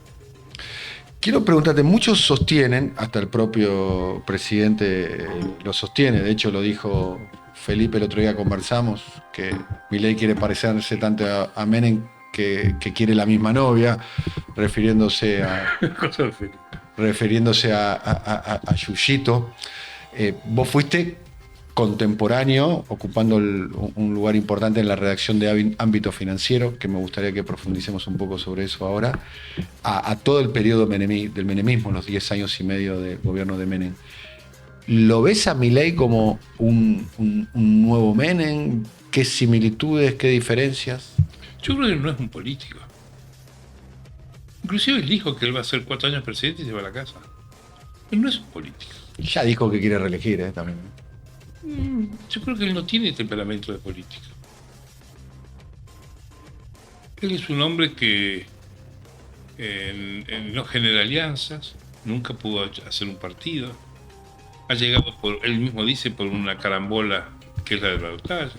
Quiero preguntarte, muchos sostienen, hasta el propio presidente lo sostiene, de hecho lo dijo Felipe el otro día conversamos, que Milei quiere parecerse tanto a Menem que quiere la misma novia, refiriéndose a, Cosa de Felipe. refiriéndose a Yuyito. Vos fuiste contemporáneo, ocupando un lugar importante en la redacción de Ámbito Financiero, que me gustaría que profundicemos un poco sobre eso ahora, a todo el periodo del menemismo, los 10 años y medio del gobierno de Menem. ¿Lo ves a Milei como un nuevo Menem? ¿Qué similitudes, qué diferencias? Yo creo que no es un político. Inclusive él dijo que él va a ser 4 años presidente y se va a la casa. Él no es un político. Ya dijo que quiere reelegir, también. Yo creo que él no tiene temperamento de político. Él es un hombre que no genera alianzas, nunca pudo hacer un partido. Ha llegado, él mismo dice, por una carambola que es la de la batalla.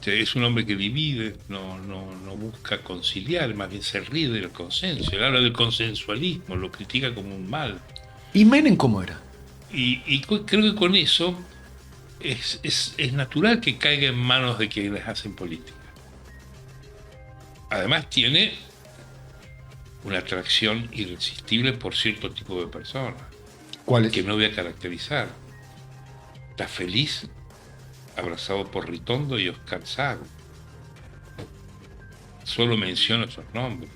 Es un hombre que divide, no busca conciliar, más bien se ríe del consenso. Él habla del consensualismo, lo critica como un mal. ¿Y Menem cómo era? Y creo que con eso es natural que caiga en manos de quienes hacen política. Además tiene una atracción irresistible por cierto tipo de personas, ¿Cuál es? que no voy a caracterizar. Está feliz abrazado por Ritondo y Oscar Sago. Solo menciono esos nombres.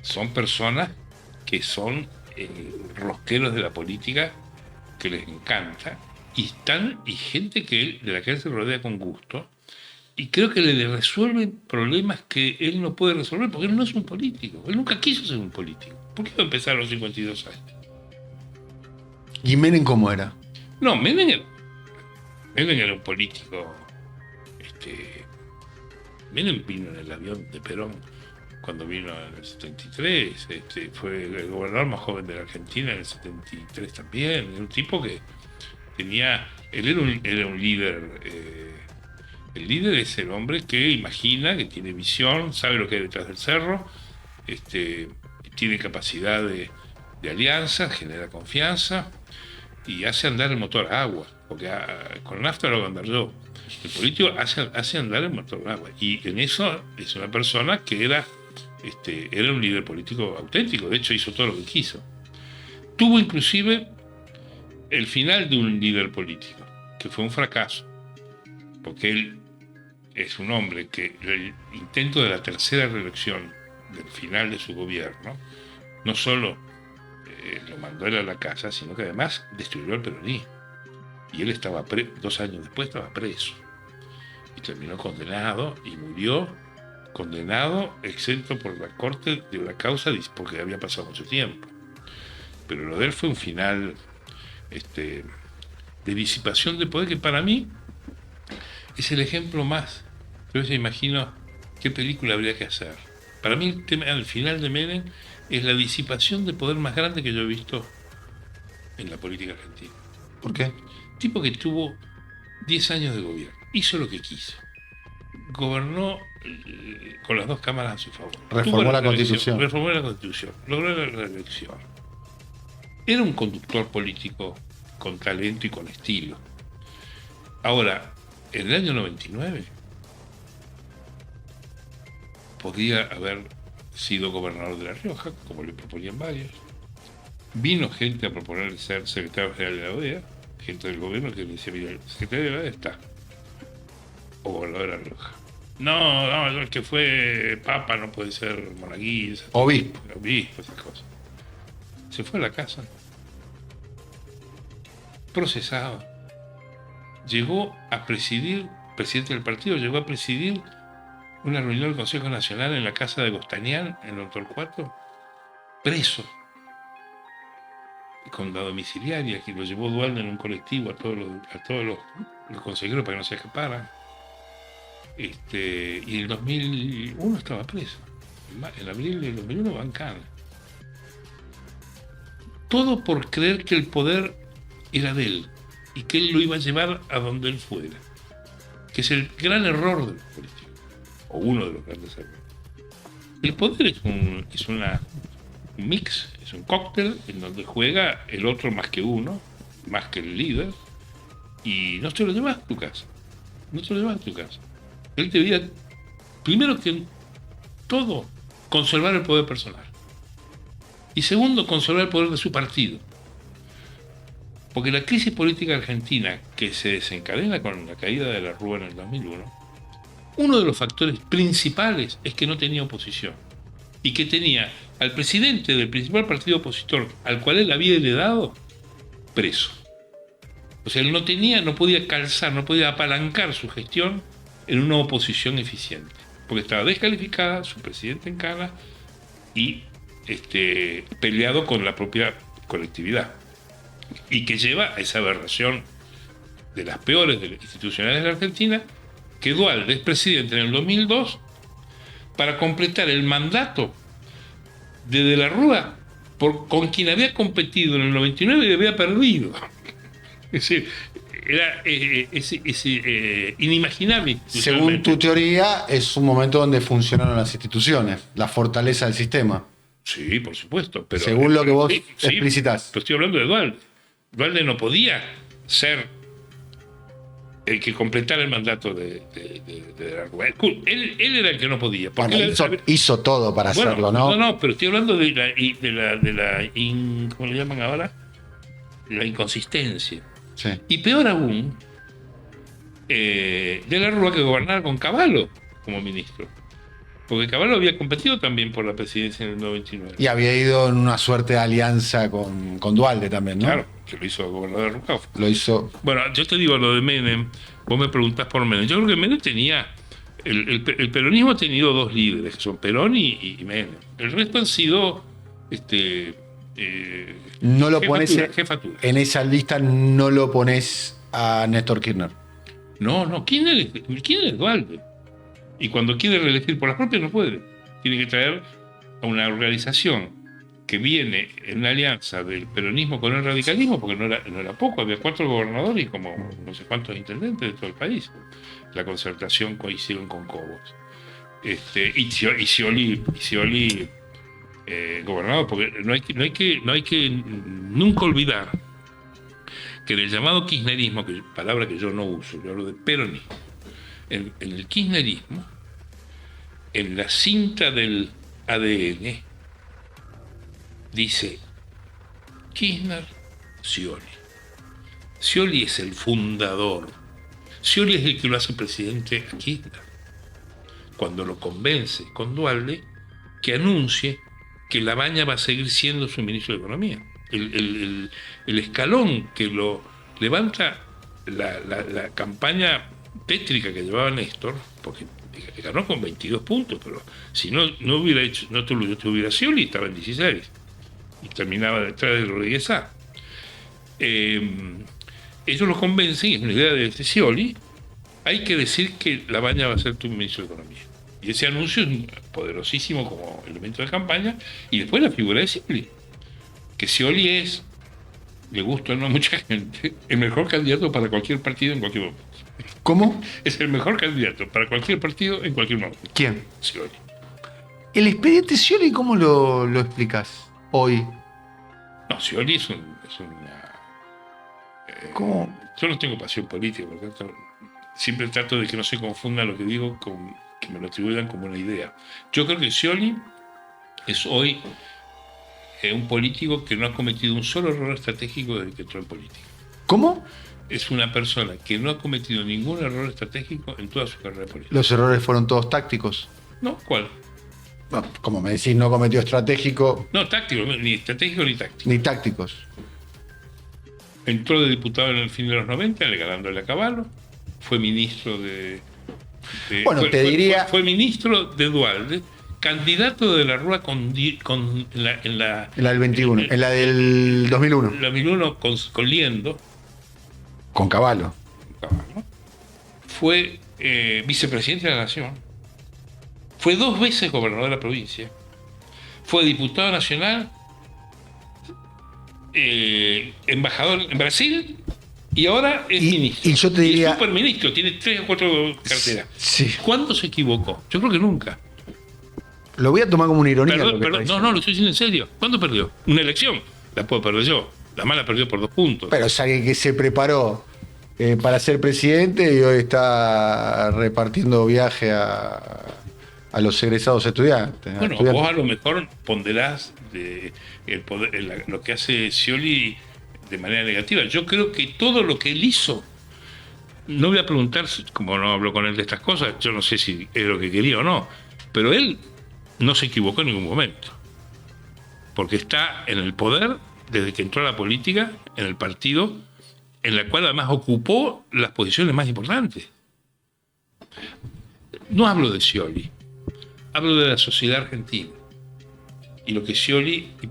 Son personas que son rosqueros de la política, que les encanta, y gente de la que él se rodea con gusto, y creo que le resuelven problemas que él no puede resolver, porque él no es un político. Él nunca quiso ser un político. ¿Por qué iba a empezar a los 52 años? ¿Y Menem cómo era? No, Menem era un político. Menem vino en el avión de Perón cuando vino en el 73, fue el gobernador más joven de la Argentina en el 73 también. Era un tipo que tenía. Él era un líder. El líder es el hombre que imagina, que tiene visión, sabe lo que hay detrás del cerro, tiene capacidad de alianza, genera confianza y hace andar el motor a agua, porque con nafta lo voy a andar yo. El político hace andar el motor a agua, y en eso es una persona que era un líder político auténtico. De hecho hizo todo lo que quiso. Tuvo inclusive el final de un líder político, que fue un fracaso, porque él es un hombre que el intento de la tercera reelección del final de su gobierno no solo lo mandó él a la casa, sino que además destruyó el peronismo. Y él estaba 2 años después estaba preso. Y terminó condenado y murió condenado, exento por la corte de una causa porque había pasado mucho tiempo. Pero lo de él fue un final de disipación de poder que para mí es el ejemplo más. Yo se imagino qué película habría que hacer. Para mí el tema al final de Menem es la disipación de poder más grande que yo he visto en la política argentina. ¿Por qué? Tipo que tuvo 10 años de gobierno, hizo lo que quiso, gobernó con las 2 cámaras a su favor, Reformó la Constitución. reformó la Constitución, logró la reelección. Era un conductor político con talento y con estilo. Ahora, en el año 99 podía haber sido gobernador de La Rioja, como le proponían varios. Vino gente a proponerle ser secretario general de la OEA, gente del gobierno que le decía: mira, el secretario de la OEA está, o gobernador de La Rioja. No, el que fue papa no puede ser monaguillo, Obispo, esas cosas. Se fue a la casa, procesado, llegó a presidir, presidente del partido, llegó a presidir una reunión del Consejo Nacional en la casa de Gostanián, en el Torcuato, preso, con la domiciliaria, que lo llevó Dualde en un colectivo a todos los consejeros para que no se escaparan. Y en el 2001 estaba preso. En abril del 2001 va en Cannes. Todo por creer que el poder era de él y que él lo iba a llevar a donde él fuera. Que es el gran error de los políticos, o uno de los grandes errores. El poder es un mix, es un cóctel en donde juega el otro más que uno, más que el líder, y no te lo llevas a tu casa. No te lo llevas a tu casa. Él debía, primero que todo, conservar el poder personal. Y segundo, conservar el poder de su partido. Porque la crisis política argentina, que se desencadena con la caída de la Rúa en el 2001, uno de los factores principales es que no tenía oposición. Y que tenía al presidente del principal partido opositor, al cual él había heredado, preso. O sea, él no podía calzar, no podía apalancar su gestión en una oposición eficiente. Porque estaba descalificada, su presidente en cana y peleado con la propia colectividad. Y que lleva a esa aberración de las peores de las institucionales de la Argentina, que Dualde es presidente en el 2002 para completar el mandato de la Rúa con quien había competido en el 99 y había perdido. Es decir, era inimaginable. Según tu teoría, es un momento donde funcionaron las instituciones, la fortaleza del sistema. Sí, por supuesto. Pero, según lo que vos explicitas. Pero estoy hablando de Dualde. Dualde no podía ser el que completara el mandato de la Rúa. Él era el que no podía. Bueno, hizo todo para hacerlo, ¿no? No, pero estoy hablando de la ¿cómo le llaman ahora? La inconsistencia. Sí. Y peor aún, de la Rúa, que gobernaba con Cavallo como ministro. Porque Cavallo había competido también por la presidencia en el 99. Y había ido en una suerte de alianza con Dualde también, ¿no? Claro, que lo hizo gobernador de Rucauf. Lo hizo. Bueno, yo te digo lo de Menem, vos me preguntás por Menem. Yo creo que Menem tenía. El peronismo ha tenido dos líderes, que son Perón y Menem. El resto han sido. No lo pones jefatura. En esa lista, no lo pones a Néstor Kirchner. No, ¿quién es Dualde? Y cuando quiere reelegir por las propias no puede. Tiene que traer a una organización que viene en una alianza del peronismo con el radicalismo, porque no era poco, había 4 gobernadores y como no sé cuántos intendentes de todo el país. La concertación coincidieron con Cobos. Y Scioli gobernador, porque no hay que nunca olvidar que en el llamado kirchnerismo, que palabra que yo no uso, yo hablo de peronismo, en el kirchnerismo, en la cinta del ADN, dice Kirchner, Scioli. Scioli es el fundador. Scioli es el que lo hace presidente a Kirchner. Cuando lo convence con Dualde, que anuncie que Labaña va a seguir siendo su ministro de Economía. El escalón que lo levanta la campaña tétrica que llevaba Néstor, porque ganó con 22 puntos, pero si no hubiera hecho, no tuviera Scioli, estaba en 16 y terminaba detrás de Rodríguez A. Ellos lo convencen, y es una idea de Scioli, hay que decir que Labaña va a ser tu ministro de Economía. Y ese anuncio es poderosísimo como elemento de campaña, y después la figura de Scioli, que Scioli es, le gusta no a mucha gente, el mejor candidato para cualquier partido en cualquier momento. ¿Cómo? Es el mejor candidato para cualquier partido en cualquier momento. ¿Quién? Scioli. ¿El expediente Scioli cómo lo explicas hoy? No, Scioli es una... ¿Cómo? Yo no tengo pasión política, por lo tanto, siempre trato de que no se confunda lo que digo con que me lo atribuyan como una idea. Yo creo que Scioli es hoy un político que no ha cometido un solo error estratégico desde que entró en política. ¿Cómo? Es una persona que no ha cometido ningún error estratégico en toda su carrera política. ¿Los errores fueron todos tácticos? No, ¿cuál? No, como me decís, no cometió estratégico. No, táctico, ni estratégico ni táctico. Ni tácticos. Entró de diputado en el fin de los 90, ganándole a Cavallo. Fue ministro de bueno, te diría... Fue ministro de Dualde, candidato de la Rúa en la En la del 21, en la del 2001. la 2001 con Liendo, Con Cavallo. ¿no? Fue vicepresidente de la Nación, fue 2 veces gobernador de la provincia, fue diputado nacional, embajador en Brasil y ahora es ministro. Y yo te diría... Y es superministro, tiene 3 o 4 carteras. Sí. ¿Cuándo se equivocó? Yo creo que nunca. Lo voy a tomar como una ironía. Perdón, lo que está no, diciendo. lo estoy diciendo en serio. ¿Cuándo perdió? Una elección. La puedo perder yo. La mala perdió por 2 puntos. Pero es alguien que se preparó para ser presidente y hoy está repartiendo viaje a los egresados estudiantes. Bueno, vos a lo mejor ponderás lo que hace Scioli de manera negativa. Yo creo que todo lo que él hizo, no voy a preguntar, como no hablo con él de estas cosas, yo no sé si es lo que quería o no, pero él no se equivocó en ningún momento. Porque está en el poder desde que entró a la política, en el partido, en la cual además ocupó las posiciones más importantes. No hablo de Scioli, hablo de la sociedad argentina y lo que Scioli y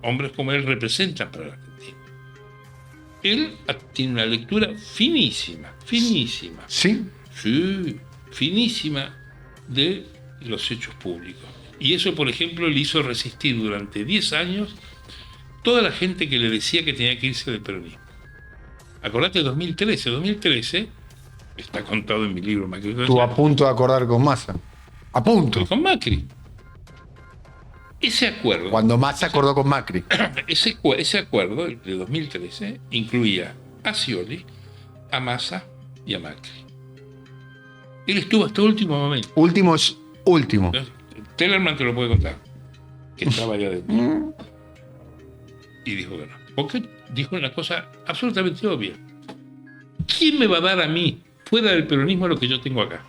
hombres como él representan para la Argentina. Él tiene una lectura finísima. ¿Sí? Sí, finísima de los hechos públicos. Y eso, por ejemplo, le hizo resistir durante 10 años toda la gente que le decía que tenía que irse del peronismo. Acordate de 2013. 2013, está contado en mi libro Macri. Estuvo a punto de acordar con Massa. A punto. Con Macri. Ese acuerdo. Cuando Massa acordó con Macri. Ese acuerdo de 2013 incluía a Scioli, a Massa y a Macri. Él estuvo hasta el último momento. Último es último. Tellerman te lo puede contar, que estaba allá adentro. Y dijo que no. Porque dijo una cosa absolutamente obvia. ¿Quién me va a dar a mí, fuera del peronismo, lo que yo tengo acá?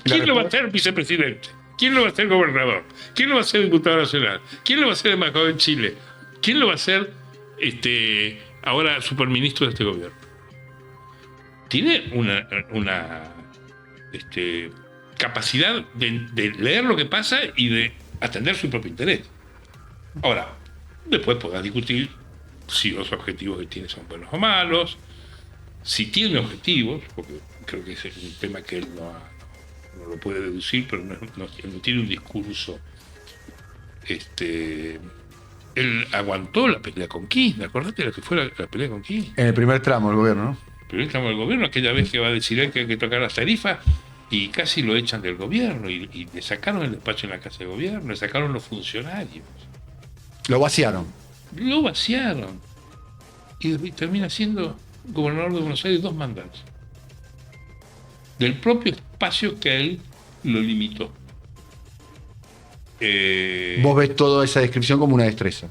¿Quién lo va a hacer vicepresidente? ¿Quién lo va a hacer gobernador? ¿Quién lo va a hacer diputado nacional? ¿Quién lo va a hacer embajador en Chile? ¿Quién lo va a hacer ahora superministro de este gobierno? Tiene una capacidad de leer lo que pasa y de atender su propio interés. Ahora, después podrás discutir si los objetivos que tiene son buenos o malos, si tiene objetivos, porque creo que ese es un tema que él no lo puede deducir, pero no tiene un discurso. Él aguantó la pelea con Kirchner, acordate de lo que fue la pelea con Kirchner. En el primer tramo del gobierno, ¿no? El primer tramo del gobierno, aquella vez que va a decir él que hay que tocar las tarifas, y casi lo echan del gobierno, y le sacaron el despacho en la casa de gobierno, le sacaron los funcionarios. Lo vaciaron. Lo vaciaron. Y termina siendo gobernador de Buenos Aires 2 mandatos. Del propio espacio que a él lo limitó. Vos ves toda esa descripción como una destreza.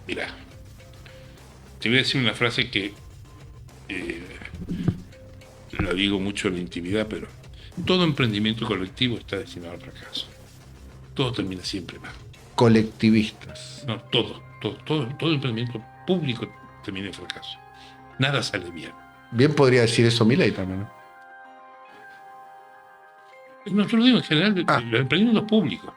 Mirá, te voy a decir una frase que la digo mucho en la intimidad, pero todo emprendimiento colectivo está destinado al fracaso. Todo termina siempre mal. Colectivistas. No, todo emprendimiento público termina en fracaso. Nada sale bien. Bien podría decir eso Milei también, ¿no? No, yo lo digo en general de los emprendimientos públicos.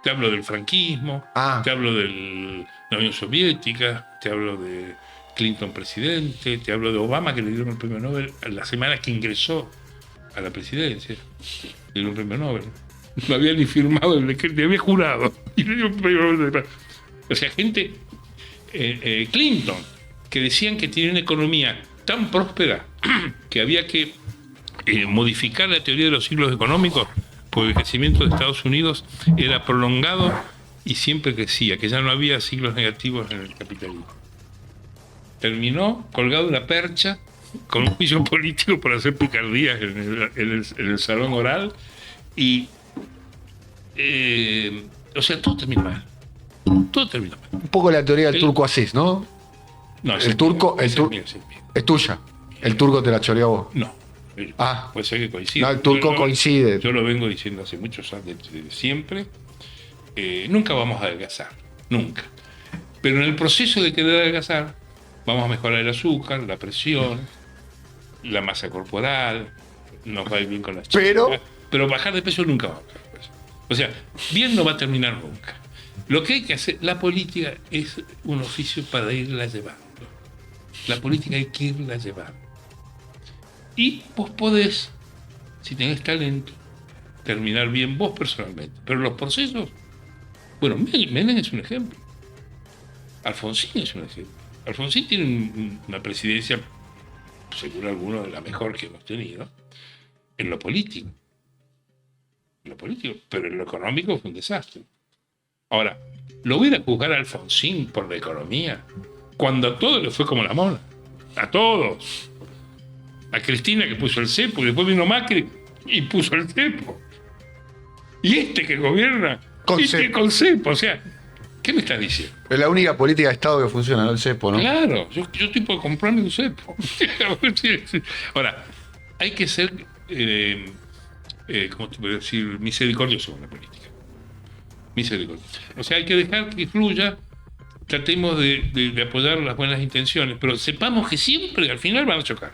Te hablo del franquismo, te hablo de la Unión Soviética, te hablo de Clinton presidente, te hablo de Obama, que le dieron el premio Nobel a la semana que ingresó a le dio un premio Nobel. No había ni firmado el decreto, había jurado. Y le dio un premio Nobel. O sea, gente, Clinton, que decían que tenía una economía tan próspera que había que modificar la teoría de los ciclos económicos, porque el crecimiento de Estados Unidos era prolongado y siempre crecía, que ya no había ciclos negativos en el capitalismo. Terminó colgado de una percha con un juicio político por hacer picardías en el salón oral y o sea, todo termina mal. Todo termina mal. Un poco la teoría del turco Asís, ¿no? No, el turco es tuya. El turco te la choreó vos. No. Puede ser que coincida. No, el turco coincide. Yo lo vengo diciendo hace muchos años, desde siempre. Nunca vamos a adelgazar. Nunca. Pero en el proceso de querer adelgazar, vamos a mejorar el azúcar, la presión, la masa corporal, nos va a ir bien con las chicas. pero bajar de peso nunca va a bajar de peso. O sea, bien no va a terminar nunca. Lo que hay que hacer, la política es un oficio para irla llevando. La política hay que irla llevando. Y vos podés, si tenés talento, terminar bien vos personalmente. Pero los procesos, bueno, Menem es un ejemplo. Alfonsín es un ejemplo. Alfonsín tiene una presidencia, según algunos, de la mejor que hemos tenido, en lo político. En lo político, pero en lo económico fue un desastre. Ahora, ¿lo voy a ir a juzgar a Alfonsín por la economía? Cuando a todos le fue como la mona. A todos. A Cristina, que puso el cepo, y después vino Macri y puso el cepo. Y este que gobierna, con cepo. O sea, ¿qué me estás diciendo? Es la única política de Estado que funciona, ¿no? El cepo, ¿no? Claro, yo estoy por comprarme un cepo. Ahora, hay que ser, ¿cómo te puedo decir? Misericordioso con la política. Misericordioso. O sea, hay que dejar que fluya. Tratemos de apoyar las buenas intenciones, pero sepamos que siempre, al final, van a chocar.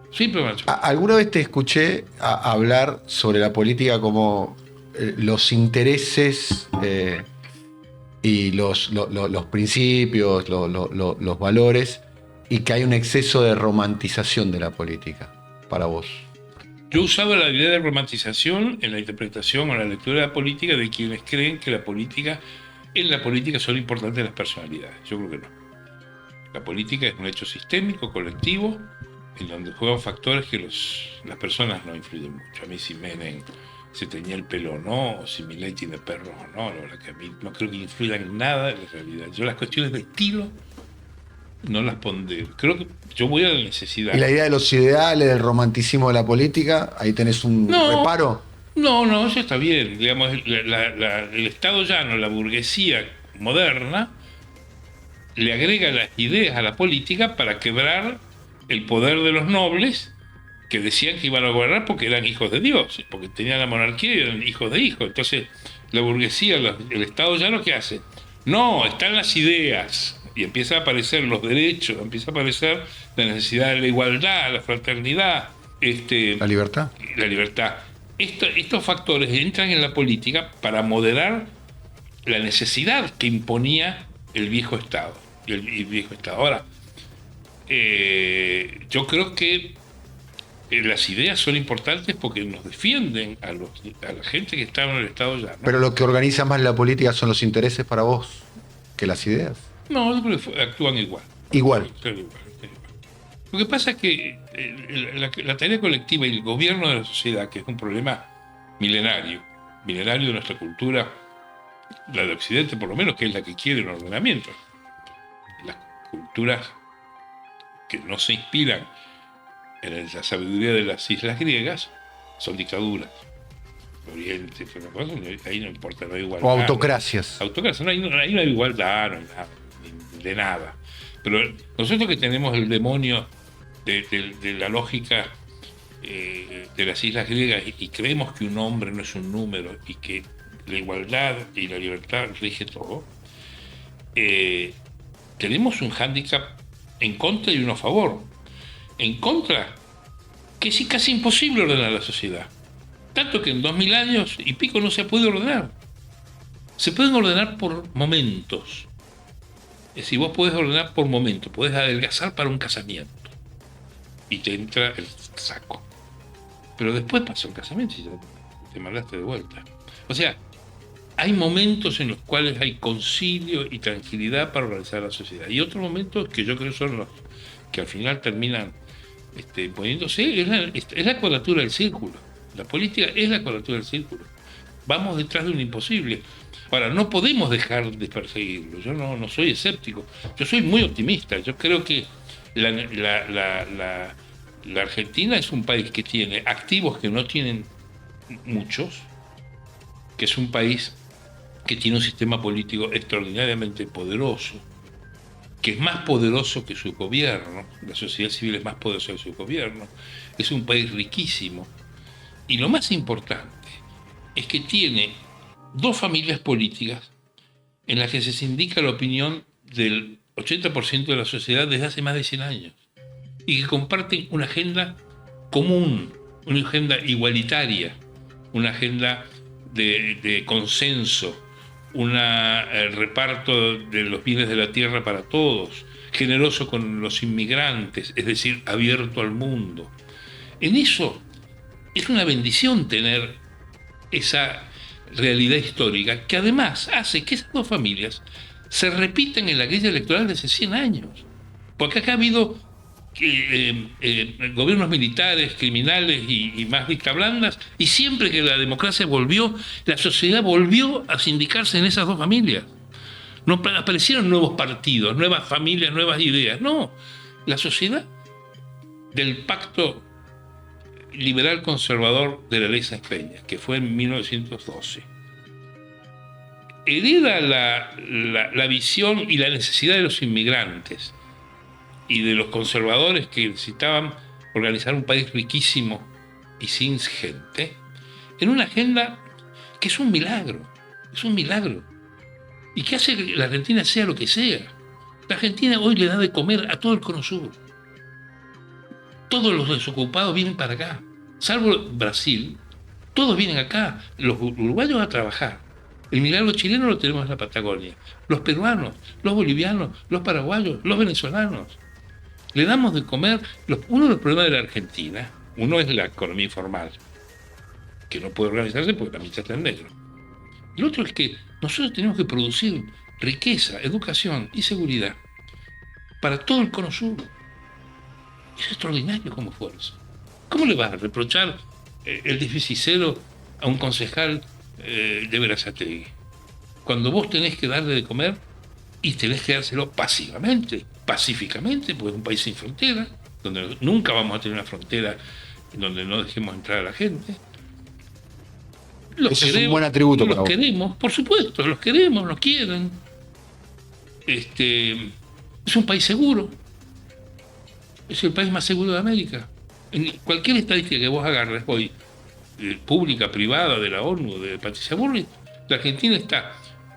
Siempre van a chocar. ¿Alguna vez te escuché hablar sobre la política como los intereses y los principios, los valores, y que hay un exceso de romantización de la política para vos? Yo usaba la idea de romantización en la interpretación o la lectura de la política de quienes creen que en la política son importantes las personalidades. Yo creo que no. La política es un hecho sistémico, colectivo, en donde juegan factores que las personas no influyen mucho. A mí si Menem se teñía el pelo o no, o si Milei tiene perros o no, la verdad que a mí no creo que influyan en nada en la realidad. Yo las cuestiones de estilo no las pondré. Creo que yo voy a la necesidad. ¿Y la idea de los ideales, del romanticismo de la política? Ahí tenés un reparo. No, eso está bien. Digamos, el Estado llano, la burguesía moderna, le agrega las ideas a la política para quebrar el poder de los nobles que decían que iban a gobernar porque eran hijos de Dios, porque tenían la monarquía y eran hijos de hijos. Entonces, la burguesía, el Estado llano, ¿qué hace? No, están las ideas. Y empieza a aparecer los derechos, empieza a aparecer la necesidad de la igualdad, la fraternidad. La libertad. La libertad. Estos factores entran en la política para moderar la necesidad que imponía el viejo Estado. El viejo Estado. Ahora, yo creo que las ideas son importantes porque nos defienden a la gente que está en el Estado llano. Pero lo que organiza más la política son los intereses para vos que las ideas. No, yo creo que actúan igual. Igual. Lo que pasa es que la tarea colectiva y el gobierno de la sociedad, que es un problema milenario de nuestra cultura, la de Occidente por lo menos, que es la que quiere un ordenamiento. Las culturas que no se inspiran en la sabiduría de las islas griegas son dictaduras. Oriente, ahí no importa, no hay igualdad. O autocracias. Autocracias, ahí no hay igualdad, no hay nada, de nada. Pero nosotros que tenemos el demonio de la lógica de las islas griegas y creemos que un hombre no es un número y que la igualdad y la libertad rige todo, tenemos un hándicap en contra y uno a favor. En contra, que es casi imposible ordenar la sociedad. Tanto que en 2000 años y pico no se ha podido ordenar. Se pueden ordenar por momentos. Es decir, vos podés ordenar por momentos, podés adelgazar para un casamiento. Y te entra el saco. Pero después pasó el casamiento y ya te mandaste de vuelta. O sea, hay momentos en los cuales hay concilio y tranquilidad para organizar la sociedad. Y otros momentos que yo creo son los que al final terminan poniéndose, es la cuadratura del círculo. La política es la cuadratura del círculo. Vamos detrás de un imposible. Ahora, no podemos dejar de perseguirlo. Yo no soy escéptico. Yo soy muy optimista. Yo creo que la Argentina es un país que tiene activos que no tienen muchos, que es un país que tiene un sistema político extraordinariamente poderoso, que es más poderoso que su gobierno. La sociedad civil es más poderosa que su gobierno. Es un país riquísimo. Y lo más importante es que tiene dos familias políticas en las que se indica la opinión del 80% de la sociedad desde hace más de 100 años y que comparten una agenda común, una agenda igualitaria, una agenda de consenso, un reparto de los bienes de la tierra para todos, generoso con los inmigrantes, es decir, abierto al mundo. En eso es una bendición tener esa realidad histórica que además hace que esas dos familias se repitan en la grilla electoral de hace 100 años. Porque acá ha habido gobiernos militares, criminales y más vista blandas, y siempre que la democracia volvió, la sociedad volvió a sindicarse en esas dos familias. No aparecieron nuevos partidos, nuevas familias, nuevas ideas. No, la sociedad del pacto liberal conservador de la ley Sáenz Peña, que fue en 1912, hereda la visión y la necesidad de los inmigrantes y de los conservadores que necesitaban organizar un país riquísimo y sin gente, en una agenda que es un milagro, y que hace que la Argentina sea lo que sea. La Argentina hoy le da de comer a todo el Cono Sur. Todos los desocupados vienen para acá, salvo Brasil, todos vienen acá, los uruguayos a trabajar. El milagro chileno lo tenemos en la Patagonia, los peruanos, los bolivianos, los paraguayos, los venezolanos. Le damos de comer. Uno de los problemas de la Argentina, uno es la economía informal, que no puede organizarse porque la mitad está en negro. El otro es que nosotros tenemos que producir riqueza, educación y seguridad para todo el Cono Sur. Es extraordinario como fuerza. ¿Cómo le vas a reprochar el déficit cero a un concejal de Berazategui? Cuando vos tenés que darle de comer y tenés que dárselo pacíficamente, porque es un país sin frontera, donde nunca vamos a tener una frontera en donde no dejemos entrar a la gente. Ese es un buen atributo para vos. Los queremos, por supuesto, los queremos, nos quieren. Es un país seguro. Es el país más seguro de América. En cualquier estadística que vos agarres hoy, pública, privada, de la ONU, de Patricia Burri, la Argentina está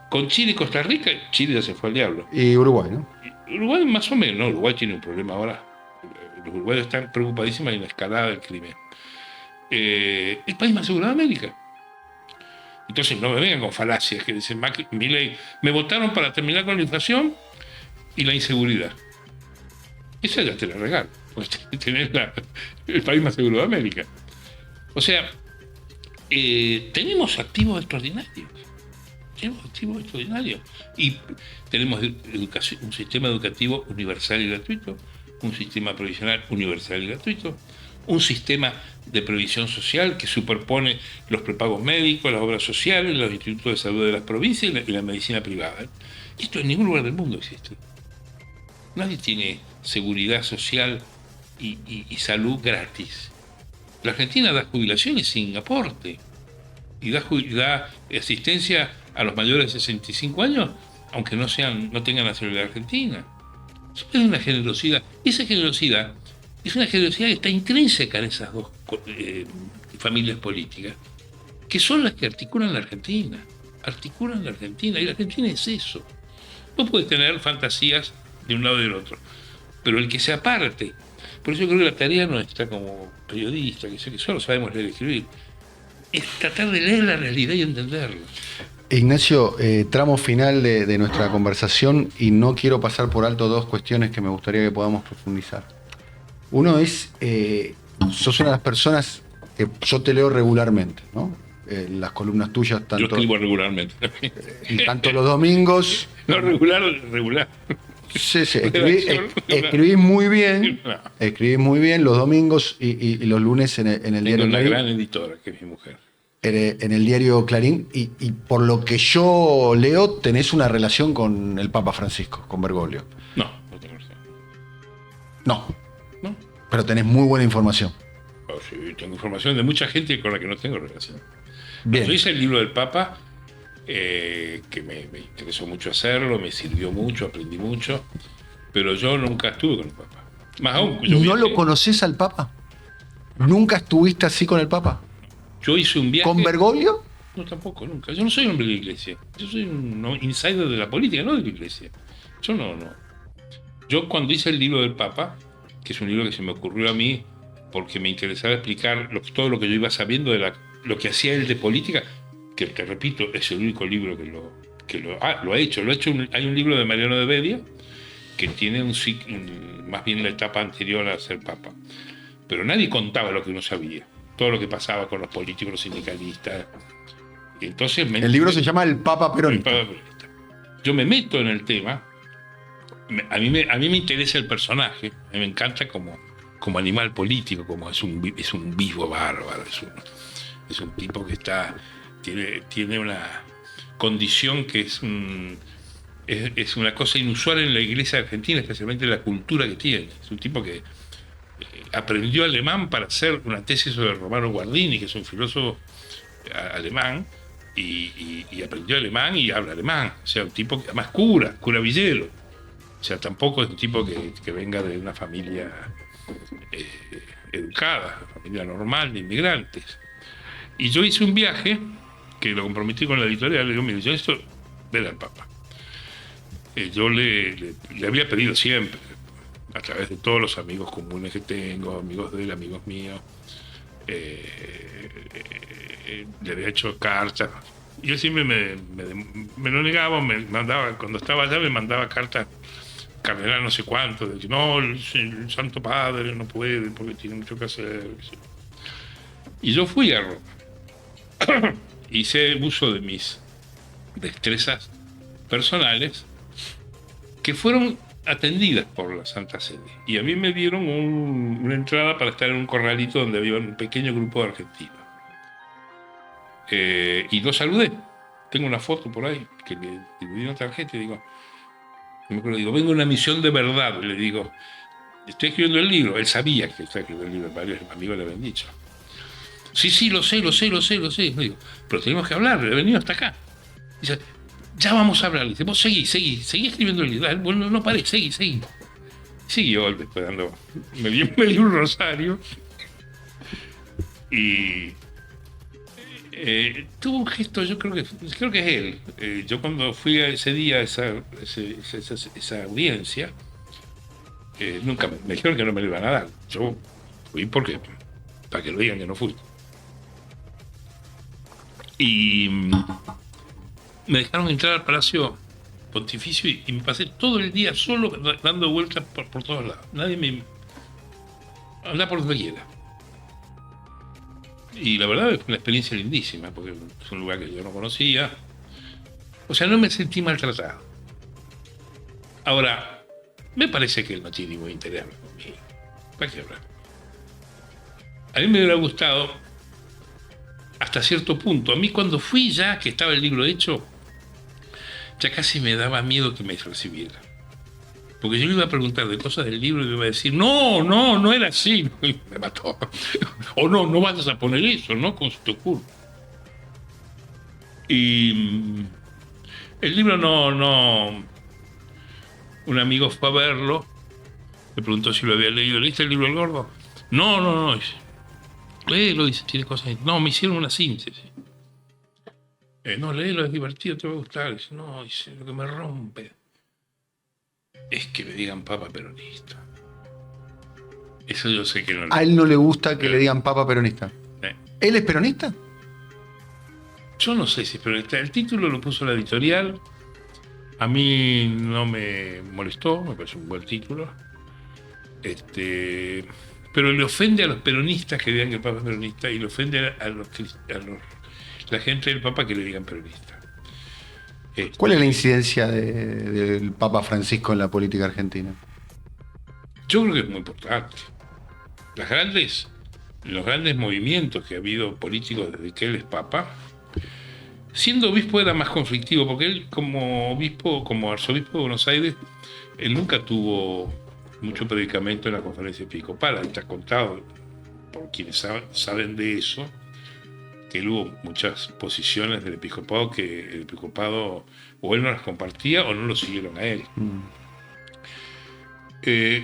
con Chile y Costa Rica. Chile ya se fue al diablo. Y Uruguay, ¿no? Uruguay más o menos, ¿no? Uruguay tiene un problema ahora. Los uruguayos están preocupadísimos en la escalada del crimen. El país más seguro de América. Entonces no me vengan con falacias que dicen, Milei, me votaron para terminar con la inflación y la inseguridad. Esa ya te la regalo, porque tenés el país más seguro de América. O sea, tenemos activos extraordinarios. Y tenemos un sistema educativo universal y gratuito, un sistema provisional universal y gratuito, un sistema de previsión social que superpone los prepagos médicos, las obras sociales, los institutos de salud de las provincias y la medicina privada. Esto en ningún lugar del mundo existe. Nadie tiene seguridad social y salud gratis. La Argentina da jubilaciones sin aporte y da asistencia a los mayores de 65 años, aunque no tengan nacionalidad argentina. Eso es una generosidad. Y esa generosidad es una generosidad que está intrínseca en esas dos familias políticas, que son las que articulan la Argentina. Y la Argentina es eso. No puedes tener fantasías de un lado y del otro, pero el que se aparte. Por eso creo que la tarea nuestra como periodista, que solo sabemos leer y escribir, es tratar de leer la realidad y entenderla. Ignacio, tramo final de nuestra conversación, y no quiero pasar por alto dos cuestiones que me gustaría que podamos profundizar. Uno es, sos una de las personas que yo te leo regularmente, ¿no? Las columnas tuyas, tanto... Yo escribo regularmente. Tanto los domingos... No, regular. Sí, escribís muy bien. Escribís muy bien los domingos y los lunes en el diario Clarín. Tengo una Clarín. gran editora, que es mi mujer. En el diario Clarín, y por lo que yo leo, tenés una relación con el Papa Francisco, con Bergoglio. No tengo relación. No, ¿No? pero tenés muy buena información. Oh, sí, tengo información de mucha gente con la que no tengo relación. Bien. Cuando hice el libro del Papa, que me interesó mucho hacerlo, me sirvió mucho, aprendí mucho, pero yo nunca estuve con el Papa. Más aún, ¿No lo conocés al Papa? ¿Nunca estuviste así con el Papa? Yo hice un viaje... ¿Con Bergoglio? No, tampoco, nunca. Yo no soy hombre de la iglesia. Yo soy un insider de la política, no de la iglesia. Yo cuando hice el libro del Papa, que es un libro que se me ocurrió a mí porque me interesaba explicar todo lo que yo iba sabiendo de lo que hacía él de política, que te repito, es el único libro que lo ha hecho. Hay un libro de Mariano de Bedia que tiene más bien la etapa anterior a ser papa. Pero nadie contaba lo que uno sabía, todo lo que pasaba con los políticos, los sindicalistas. Entonces el libro se llama El Papa Peronista. Yo me meto en el tema. A mí me interesa el personaje, a mí me encanta como animal político, como es un vivo bárbaro, es un tipo que tiene una condición que es una cosa inusual en la iglesia argentina, especialmente la cultura que tiene. Es un tipo que aprendió alemán para hacer una tesis sobre Romano Guardini, que es un filósofo alemán, y aprendió alemán y habla alemán. O sea, un tipo que además cura villero. O sea, tampoco es un tipo que venga de una familia educada, familia normal de inmigrantes. Y yo hice un viaje que lo comprometí con la editorial. Le digo, mire, yo esto, ver al Papa. Yo le había pedido siempre, a través de todos los amigos comunes que tengo, amigos de él, amigos míos, le había hecho cartas. Y él siempre me lo negaba, me mandaba, cuando estaba allá me mandaba cartas, cardenal no sé cuánto, de que no, el Santo Padre no puede porque tiene mucho que hacer. Y yo fui a Roma. Hice uso de mis destrezas personales que fueron atendidas por la Santa Sede. Y a mí me dieron una entrada para estar en un corralito donde había un pequeño grupo de argentinos. Y lo saludé. Tengo una foto por ahí que le di una tarjeta y digo, vengo a una misión de verdad. Le digo, estoy escribiendo el libro. Él sabía que estaba escribiendo el libro, varios amigos le habían dicho. Sí, lo sé. Le digo, pero tenemos que hablar, he venido hasta acá. Dice, ya vamos a hablar. Le dice, vos seguí escribiendo el libro. Bueno, no paré, seguí. Siguió después dando. Me dio un rosario. Y tuvo un gesto, yo creo que es él. Yo cuando fui a ese día a esa audiencia, nunca me dijeron que no me lo iban a dar. Yo fui porque, para que lo digan que no fui. Y me dejaron entrar al Palacio Pontificio y me pasé todo el día solo dando vueltas por todos lados. Nadie me anda por donde quiera. Y la verdad es una experiencia lindísima, porque es un lugar que yo no conocía. O sea, no me sentí maltratado. Ahora, me parece que él no tiene ningún interés conmigo. ¿Para qué hablar? A mí me hubiera gustado, hasta cierto punto. A mí cuando fui ya, que estaba el libro hecho, ya casi me daba miedo que me recibiera. Porque yo le iba a preguntar de cosas del libro y le iba a decir, no era así. Y me mató. O no vayas a poner eso, ¿no? Como se te ocurre. Y el libro no. Un amigo fue a verlo, me preguntó si lo había leído. ¿Leíste el libro El Gordo? No. Dice, léelo, dice, tiene cosas. No, me hicieron una síntesis. No, léelo, es divertido, te va a gustar. Dice, no, dice, lo que me rompe es que me digan papa peronista. Eso yo sé que no. A él no le gusta que le digan papa peronista. ¿Él es peronista? Yo no sé si es peronista. El título lo puso la editorial. A mí no me molestó, me parece un buen título. Pero le ofende a los peronistas que digan que el papa es peronista y le ofende a la gente del papa que le digan peronista. ¿Cuál es la incidencia del Papa Francisco en la política argentina? Yo creo que es muy importante. Los grandes movimientos que ha habido políticos desde que él es papa, siendo obispo era más conflictivo, porque él como obispo, como arzobispo de Buenos Aires, él nunca tuvo mucho predicamento en la conferencia episcopal. Está contado por quienes saben de eso, que él hubo muchas posiciones del episcopado que el episcopado o él no las compartía o no lo siguieron a él.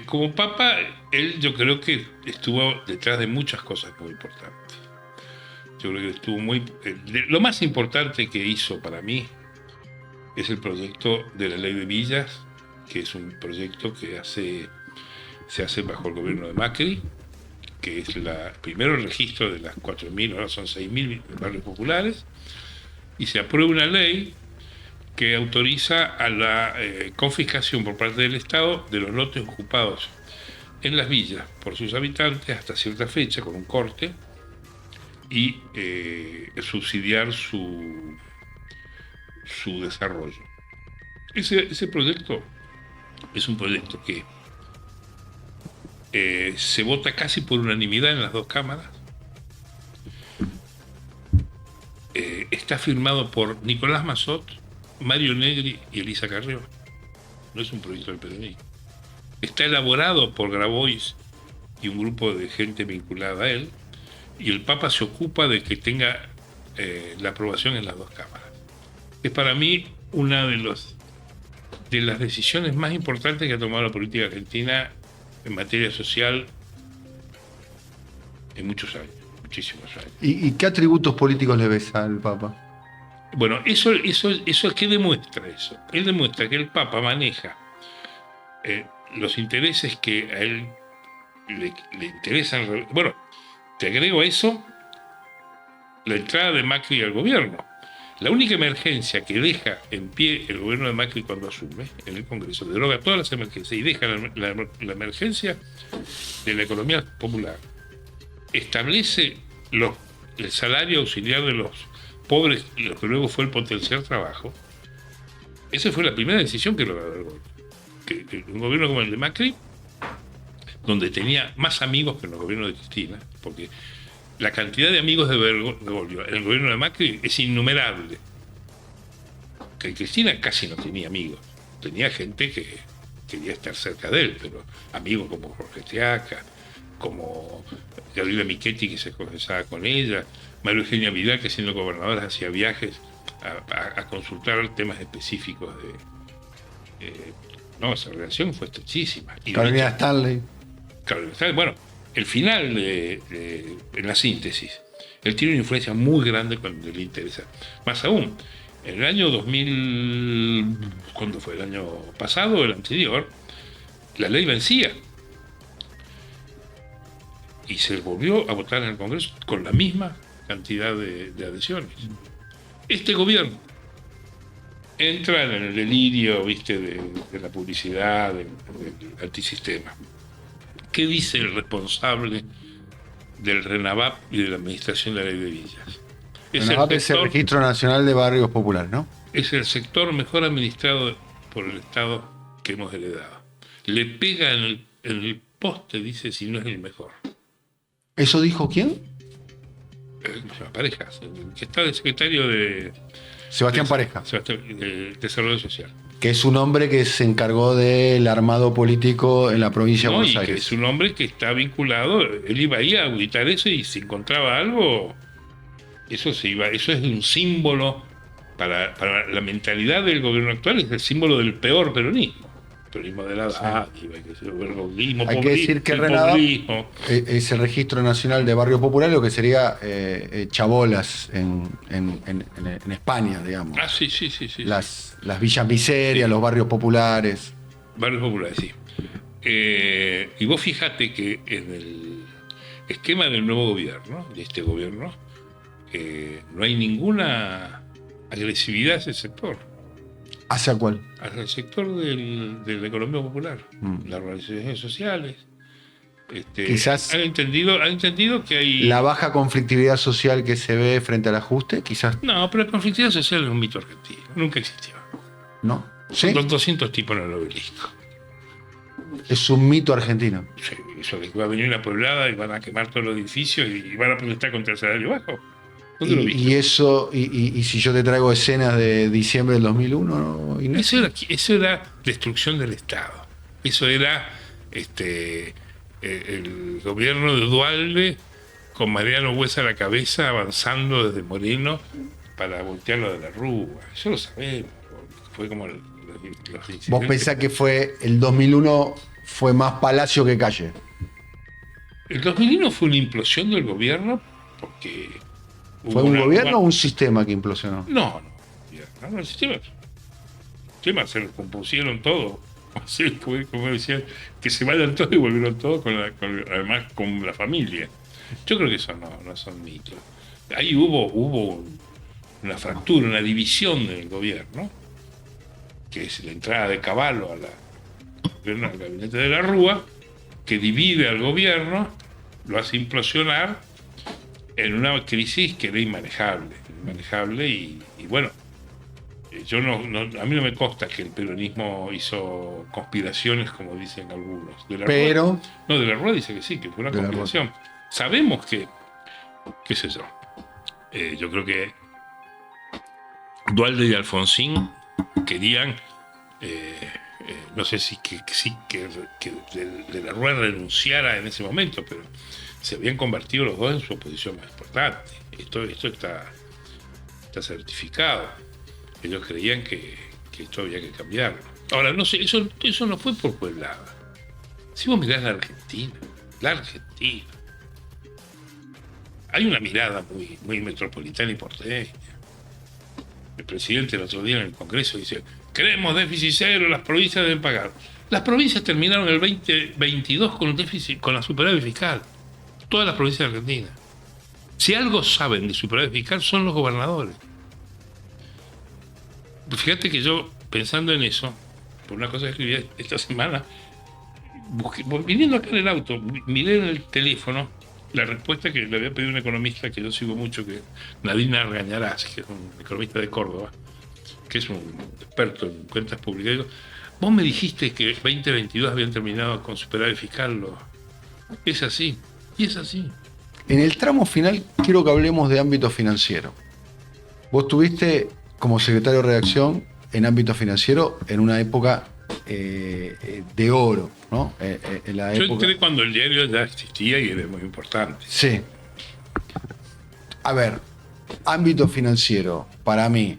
Como papa, él yo creo que estuvo detrás de muchas cosas muy importantes. Yo creo que estuvo lo más importante que hizo para mí es el proyecto de la Ley de Villas, que es un proyecto que se hace bajo el gobierno de Macri, que es primero el registro de las 4.000, ahora son 6.000 barrios populares, y se aprueba una ley que autoriza a la confiscación por parte del Estado de los lotes ocupados en las villas por sus habitantes hasta cierta fecha, con un corte, y subsidiar su desarrollo. Ese proyecto es un proyecto que se vota casi por unanimidad en las dos cámaras. Está firmado por Nicolás Massot, Mario Negri y Elisa Carrió. No es un proyecto del peronismo. Está elaborado por Grabois y un grupo de gente vinculada a él, y el Papa se ocupa de que tenga la aprobación en las dos cámaras. Es para mí una de las decisiones más importantes que ha tomado la política argentina en materia social en muchos años, muchísimos años. ¿Y qué atributos políticos le ves al Papa? Bueno, eso ¿qué demuestra eso? Él demuestra que el Papa maneja los intereses que a él le interesan. Bueno, te agrego a eso la entrada de Macri al gobierno. La única emergencia que deja en pie el gobierno de Macri cuando asume en el Congreso, deroga todas las emergencias y deja la emergencia de la economía popular. Establece el salario auxiliar de los pobres, lo que luego fue el potenciar trabajo. Esa fue la primera decisión que logró un gobierno como el de Macri, donde tenía más amigos que en los gobiernos de Cristina, porque la cantidad de amigos de Bergoglio en el gobierno de Macri es innumerable. Que Cristina casi no tenía amigos. Tenía gente que quería estar cerca de él, pero amigos como Jorge Teaca, como Gabriela Michetti, que se confesaba con ella, María Eugenia Vidal, que siendo gobernadora hacía viajes a consultar temas específicos esa relación fue estrechísima. Carolina Stanley. Bueno, el final, en la síntesis, él tiene una influencia muy grande cuando le interesa. Más aún, en el año 2000, ¿cuándo fue? El año pasado, el anterior, la ley vencía. Y se volvió a votar en el Congreso con la misma cantidad de adhesiones. Este gobierno entra en el delirio, ¿viste?, de la publicidad, del antisistema. ¿Qué dice el responsable del RENAVAP y de la administración de la ley de villas? RENAVAP es el Registro Nacional de Barrios Populares, ¿no? Es el sector mejor administrado por el Estado que hemos heredado. Le pega en el poste, dice, si no es el mejor. ¿Eso dijo quién? Parejas, el que está de secretario de... Sebastián Pareja. De Desarrollo Social. Que es un hombre que se encargó del armado político en la provincia de Buenos Aires. Que es un hombre que está vinculado, él iba ahí a auditar eso y si encontraba algo, eso es un símbolo para la mentalidad del gobierno actual, es el símbolo del peor peronismo. Peronismo de la dádiva, el hay que decir que RENAVAP es el Registro Nacional de Barrios Populares, lo que sería chabolas en España, digamos. Ah, sí. Las villas miserias, los barrios populares. Barrios populares, sí. Y vos fíjate que en el esquema del nuevo gobierno, de este gobierno, no hay ninguna agresividad a ese sector. ¿Hacia cuál? Hacia el sector de la economía popular, las organizaciones sociales. Quizás han entendido que hay... La baja conflictividad social que se ve frente al ajuste, quizás... No, pero la conflictividad social es un mito argentino, nunca existió. ¿No? ¿Sí? Son 200 tipos en el obelisco. Es un mito argentino. Sí, eso de que va a venir una poblada y van a quemar todos los edificios y van a protestar contra el salario bajo. Y eso, y si yo te traigo escenas de diciembre del 2001, ¿no? Eso era destrucción del Estado. Eso era el gobierno de Duhalde con Mariano Buesa a la cabeza avanzando desde Moreno para voltearlo de la Rúa. Eso lo sabemos. Fue como los ¿Vos pensás que el 2001 fue más Palacio que calle? El 2001 fue una implosión del gobierno porque... ¿Fue un gobierno o un sistema que implosionó? No, el sistema se lo compusieron todo como decían, que se vayan todos y volvieron todos, además con la familia. Yo creo que eso no son mitos. Ahí hubo una fractura, una división del gobierno, que es la entrada de Cavallo al gabinete de la Rúa, que divide al gobierno, lo hace implosionar en una crisis que era inmanejable y bueno, a mí no me consta que el peronismo hizo conspiraciones como dicen algunos. Pero De la Rúa dice que sí, que fue una conspiración. Sabemos que, qué sé yo, yo creo que Duhalde y Alfonsín querían, no sé si que de la Rúa renunciara en ese momento, pero se habían convertido los dos en su oposición más importante. Esto está certificado. Ellos creían que esto había que cambiarlo. Ahora, no sé, eso no fue por Pueblada. Si vos mirás la Argentina, hay una mirada muy metropolitana y porteña. El presidente el otro día en el Congreso dice: queremos déficit cero, las provincias deben pagar. Las provincias terminaron el 2022 con un déficit, con la superávit fiscal. Todas las provincias de Argentina. Si algo saben de superávit fiscal son los gobernadores. Fíjate que yo, pensando en eso, por una cosa que escribí esta semana, viniendo acá en el auto, miré en el teléfono la respuesta que le había pedido un economista que yo sigo mucho, que Nadine Argañarás, que es un economista de Córdoba, que es un experto en cuentas públicas. Digo, vos me dijiste que 2022 habían terminado con superávit fiscal. Es así, y es así. En el tramo final quiero que hablemos de ámbito financiero. Vos tuviste como secretario de redacción en ámbito financiero en una época de oro, ¿no? Yo entré cuando el diario ya existía y era muy importante. Sí. A ver, ámbito financiero, para mí,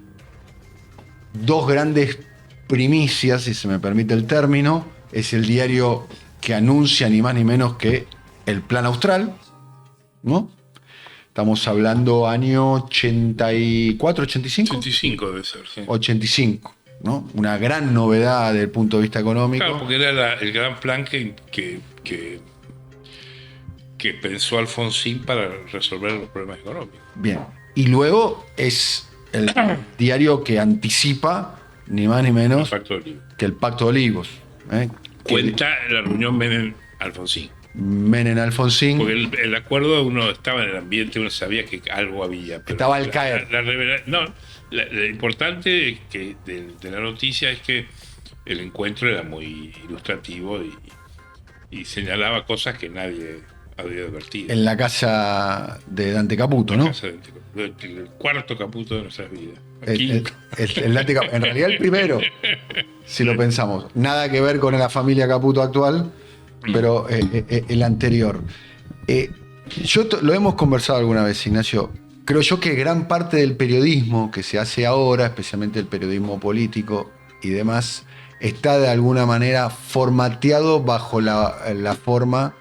dos grandes primicias, si se me permite el término, es el diario que anuncia ni más ni menos que el Plan Austral, ¿no? Estamos hablando año 84, 85. 85 debe ser, sí. 85, ¿no? Una gran novedad desde el punto de vista económico. Claro, porque era el gran plan que pensó Alfonsín para resolver los problemas económicos. Bien. Y luego es el diario que anticipa ni más ni menos que el Pacto de Olivos. Cuenta la reunión Menem-Alfonsín. Menem-Alfonsín. Porque el acuerdo, uno estaba en el ambiente, uno sabía que algo había. Pero estaba al caer. Lo importante de la noticia es que el encuentro era muy ilustrativo y señalaba cosas que nadie había advertido. En la casa de Dante Caputo, ¿no? El cuarto Caputo de nuestras vidas. El Dante Caputo. En realidad el primero, si lo pensamos. Nada que ver con la familia Caputo actual, pero el anterior. Lo hemos conversado alguna vez, Ignacio. Creo yo que gran parte del periodismo que se hace ahora, especialmente el periodismo político y demás, está de alguna manera formateado bajo la forma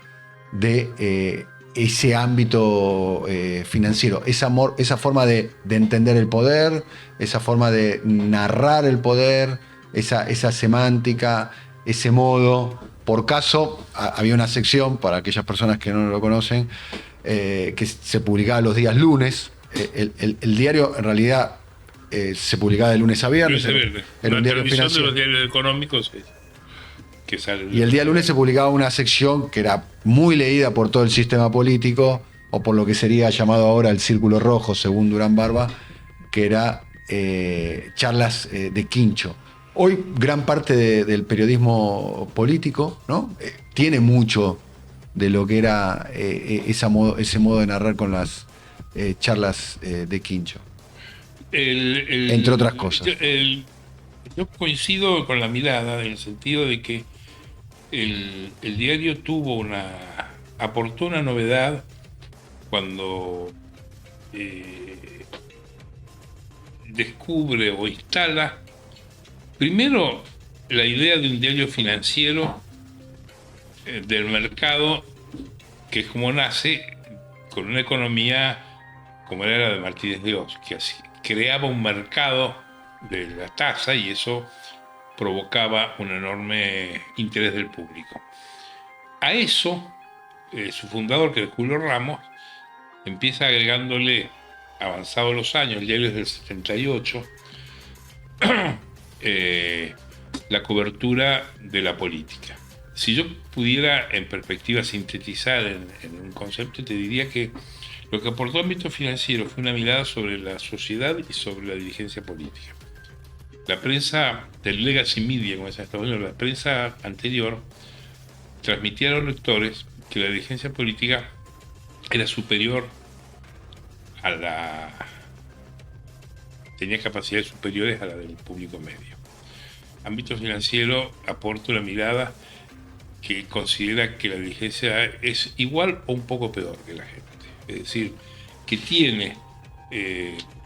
de ese ámbito financiero, esa forma de entender el poder, esa forma de narrar el poder, esa semántica, ese modo. Por caso, había una sección, para aquellas personas que no lo conocen, que se publicaba los días lunes. El diario, en realidad, se publicaba de lunes a viernes. Era un diario financiero. De los diarios económicos que sale. Y el día lunes se publicaba una sección que era muy leída por todo el sistema político, o por lo que sería llamado ahora el Círculo Rojo, según Durán Barba, que era charlas de quincho. Hoy gran parte del periodismo político, ¿no? Tiene mucho de lo que era ese modo de narrar con las charlas de quincho. Entre otras cosas. Yo coincido con la mirada en el sentido de que el diario aportó una novedad cuando descubre o instala primero la idea de un diario financiero del mercado, que es como nace con una economía como era la de Martínez de Oz, que así creaba un mercado de la tasa y eso provocaba un enorme interés del público. A eso, su fundador, que es Julio Ramos, empieza agregándole, avanzados los años, el diario es del 78, la cobertura de la política. Si yo pudiera en perspectiva sintetizar en un concepto, te diría que lo que aportó ámbito financiero fue una mirada sobre la sociedad y sobre la dirigencia política. La prensa del legacy media, como es en Estados Unidos, la prensa anterior, transmitía a los lectores que la dirigencia política era superior tenía capacidades superiores a la del público medio. Ámbito financiero aporta una mirada que considera que la dirigencia es igual o un poco peor que la gente. Es decir, que tiene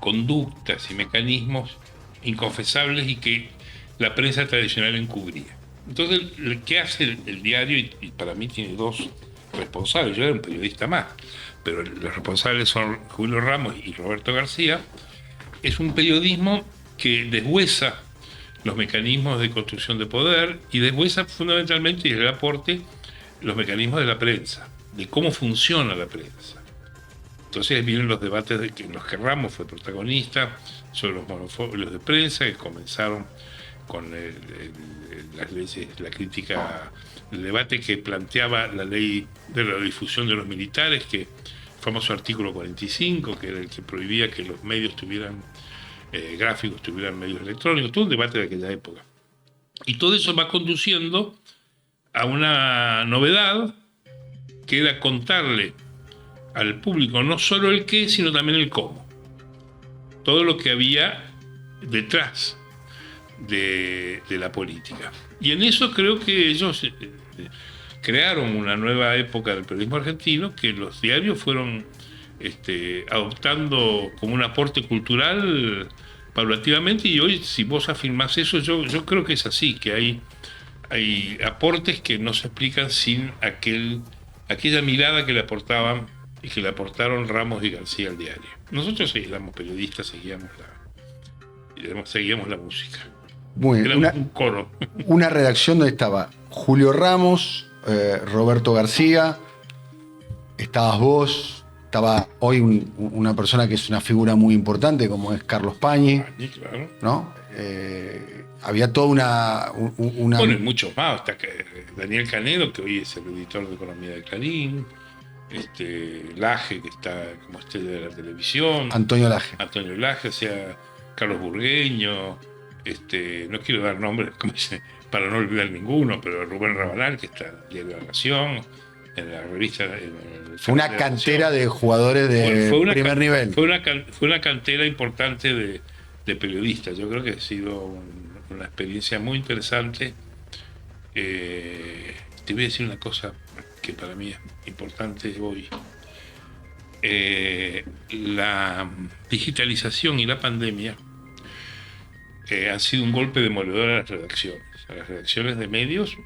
conductas y mecanismos inconfesables y que la prensa tradicional encubría. Entonces, ¿qué hace el diario? Y para mí tiene dos responsables. Yo era un periodista más, pero los responsables son Julio Ramos y Roberto García. Es un periodismo que deshuesa los mecanismos de construcción de poder y deshuesa fundamentalmente, y el aporte, los mecanismos de la prensa, de cómo funciona la prensa. Entonces vienen los debates en los que Ramos fue protagonista sobre los monopolios de prensa, que comenzaron con las leyes, la crítica, el debate que planteaba la ley de la difusión de los militares, que el famoso artículo 45, que era el que prohibía que los medios tuvieran gráficos, tuvieran medios electrónicos, todo un debate de aquella época. Y todo eso va conduciendo a una novedad, que era contarle al público no solo el qué, sino también el cómo. Todo lo que había detrás de la política. Y en eso creo que ellos crearon una nueva época del periodismo argentino, que los diarios fueron adoptando como un aporte cultural paulativamente, y hoy, si vos afirmás eso, yo creo que es así, que hay aportes que no se explican sin aquella mirada que le aportaban y que le aportaron Ramos y García al diario. Nosotros éramos periodistas, seguíamos la música. Muy bien. Éramos un coro. Una redacción donde estaba Julio Ramos, Roberto García, estabas vos, estaba hoy una persona que es una figura muy importante como es Carlos Pañi, Claro. ¿no? Había toda una... Bueno, y muchos más. Está Daniel Canedo, que hoy es el editor de Economía de Clarín, Laje, que está como estrella de la televisión, Antonio Laje, o sea, Carlos Burgueño, no quiero dar nombres como dice, para no olvidar ninguno, pero Rubén Rabanal, que está en el Diario de la Nación, en la revista. Fue una cantera de jugadores de primer nivel. Fue una cantera importante de periodistas. Yo creo que ha sido una experiencia muy interesante. Te voy a decir una cosa que para mí es importante hoy. La digitalización y la pandemia han sido un golpe demoledor a las redacciones de medios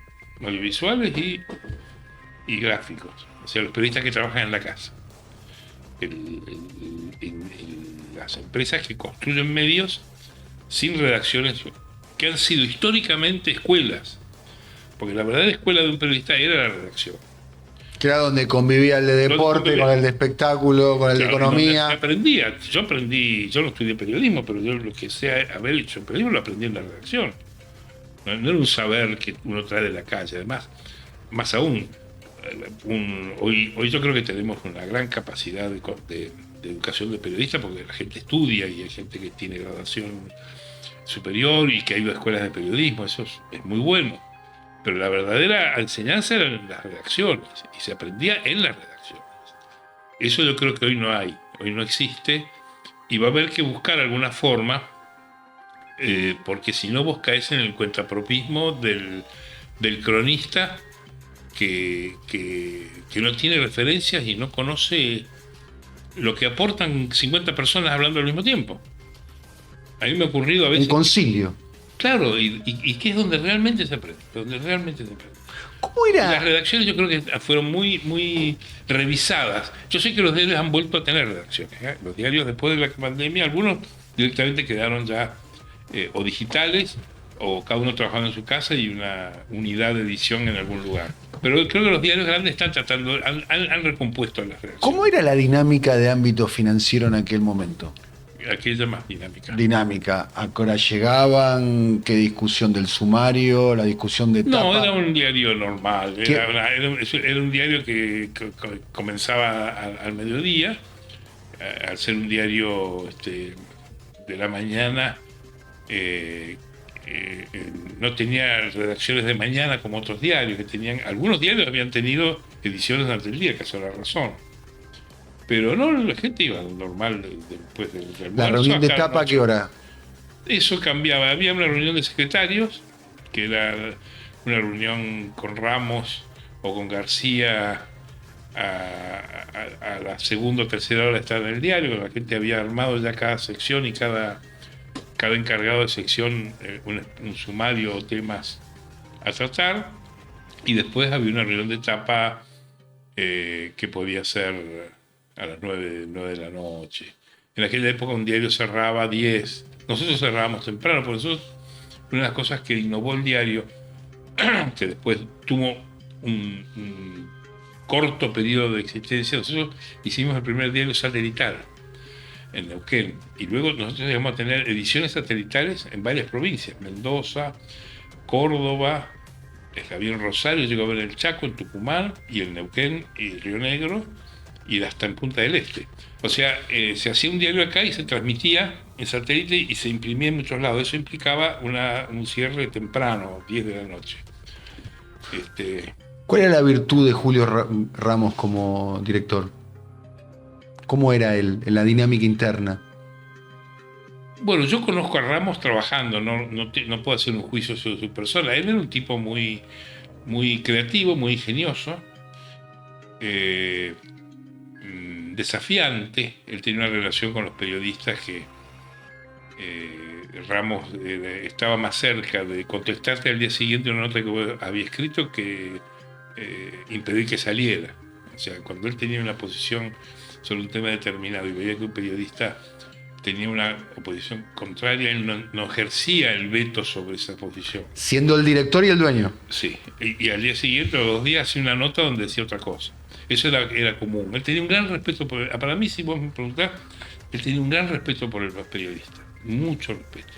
audiovisuales y gráficos, o sea, los periodistas que trabajan en la casa, las empresas que construyen medios sin redacciones, que han sido históricamente escuelas, porque la verdadera escuela de un periodista era la redacción. Que era donde convivía el de deporte, con el de espectáculo, con el de economía. Yo no estudié periodismo, pero yo lo que sé haber hecho en periodismo lo aprendí en la redacción. No era un saber que uno trae de la calle, además, más aún, hoy yo creo que tenemos una gran capacidad de educación de periodistas, porque la gente estudia y hay gente que tiene graduación superior y que ha ido a escuelas de periodismo, eso es muy bueno. Pero la verdadera enseñanza era en las redacciones y se aprendía en las redacciones. Eso yo creo que hoy no hay, hoy no existe, y va a haber que buscar alguna forma, porque si no vos caes en el cuentapropismo del cronista que no tiene referencias y no conoce lo que aportan 50 personas hablando al mismo tiempo. A mí me ha ocurrido a veces... Un concilio. Claro, y que es donde realmente se aprende, ¿Cómo era? Las redacciones yo creo que fueron muy, muy revisadas. Yo sé que los diarios han vuelto a tener redacciones, ¿eh? Los diarios después de la pandemia, algunos directamente quedaron ya o digitales o cada uno trabajando en su casa y una unidad de edición en algún lugar. Pero creo que los diarios grandes están tratando, han recompuesto las redacciones. ¿Cómo era la dinámica de ámbito financiero en aquel momento? Aquella más dinámica. Dinámica. ¿A qué hora llegaban? ¿Qué discusión del sumario? ¿La discusión de etapa? No, era un diario normal. Era un diario que comenzaba al mediodía. Al ser un diario de la mañana, no tenía redacciones de mañana como otros diarios que tenían. Algunos diarios habían tenido ediciones durante el día, que eso era la razón. Pero no, la gente iba normal después del almuerzo. ¿La reunión de etapa a qué hora? Eso cambiaba. Había una reunión de secretarios, que era una reunión con Ramos o con García a la segunda o tercera hora de estar en el diario. La gente había armado ya cada sección y cada encargado de sección un sumario o temas a tratar. Y después había una reunión de etapa que podía ser a las 9 de la noche. En aquella época un diario cerraba a 10. Nosotros cerrábamos temprano, por eso una de las cosas que innovó el diario, que después tuvo un corto periodo de existencia, nosotros hicimos el primer diario satelital en Neuquén, y luego nosotros llegamos a tener ediciones satelitales en varias provincias: Mendoza, Córdoba, había en Rosario, llegó a ver el Chaco, en Tucumán, y el Neuquén y Río Negro, y hasta en Punta del Este. O sea, se hacía un diario acá y se transmitía en satélite y se imprimía en muchos lados. Eso implicaba un cierre temprano, 10 de la noche. ¿Cuál era la virtud de Julio Ramos como director? ¿Cómo era él en la dinámica interna? Bueno, yo conozco a Ramos trabajando, no puedo hacer un juicio sobre su persona. Él era un tipo muy, muy creativo, muy ingenioso, desafiante. Él tenía una relación con los periodistas que Ramos estaba más cerca de contestarte al día siguiente una nota que vos había escrito que impedir que saliera. O sea, cuando él tenía una posición sobre un tema determinado y veía que un periodista tenía una oposición contraria, él no ejercía el veto sobre esa posición. Siendo el director y el dueño. Sí, y al día siguiente o 2 días hacía una nota donde decía otra cosa. Eso era común. Él tenía un gran respeto para mí, si vos me preguntás, él tenía un gran respeto por los periodistas, mucho respeto.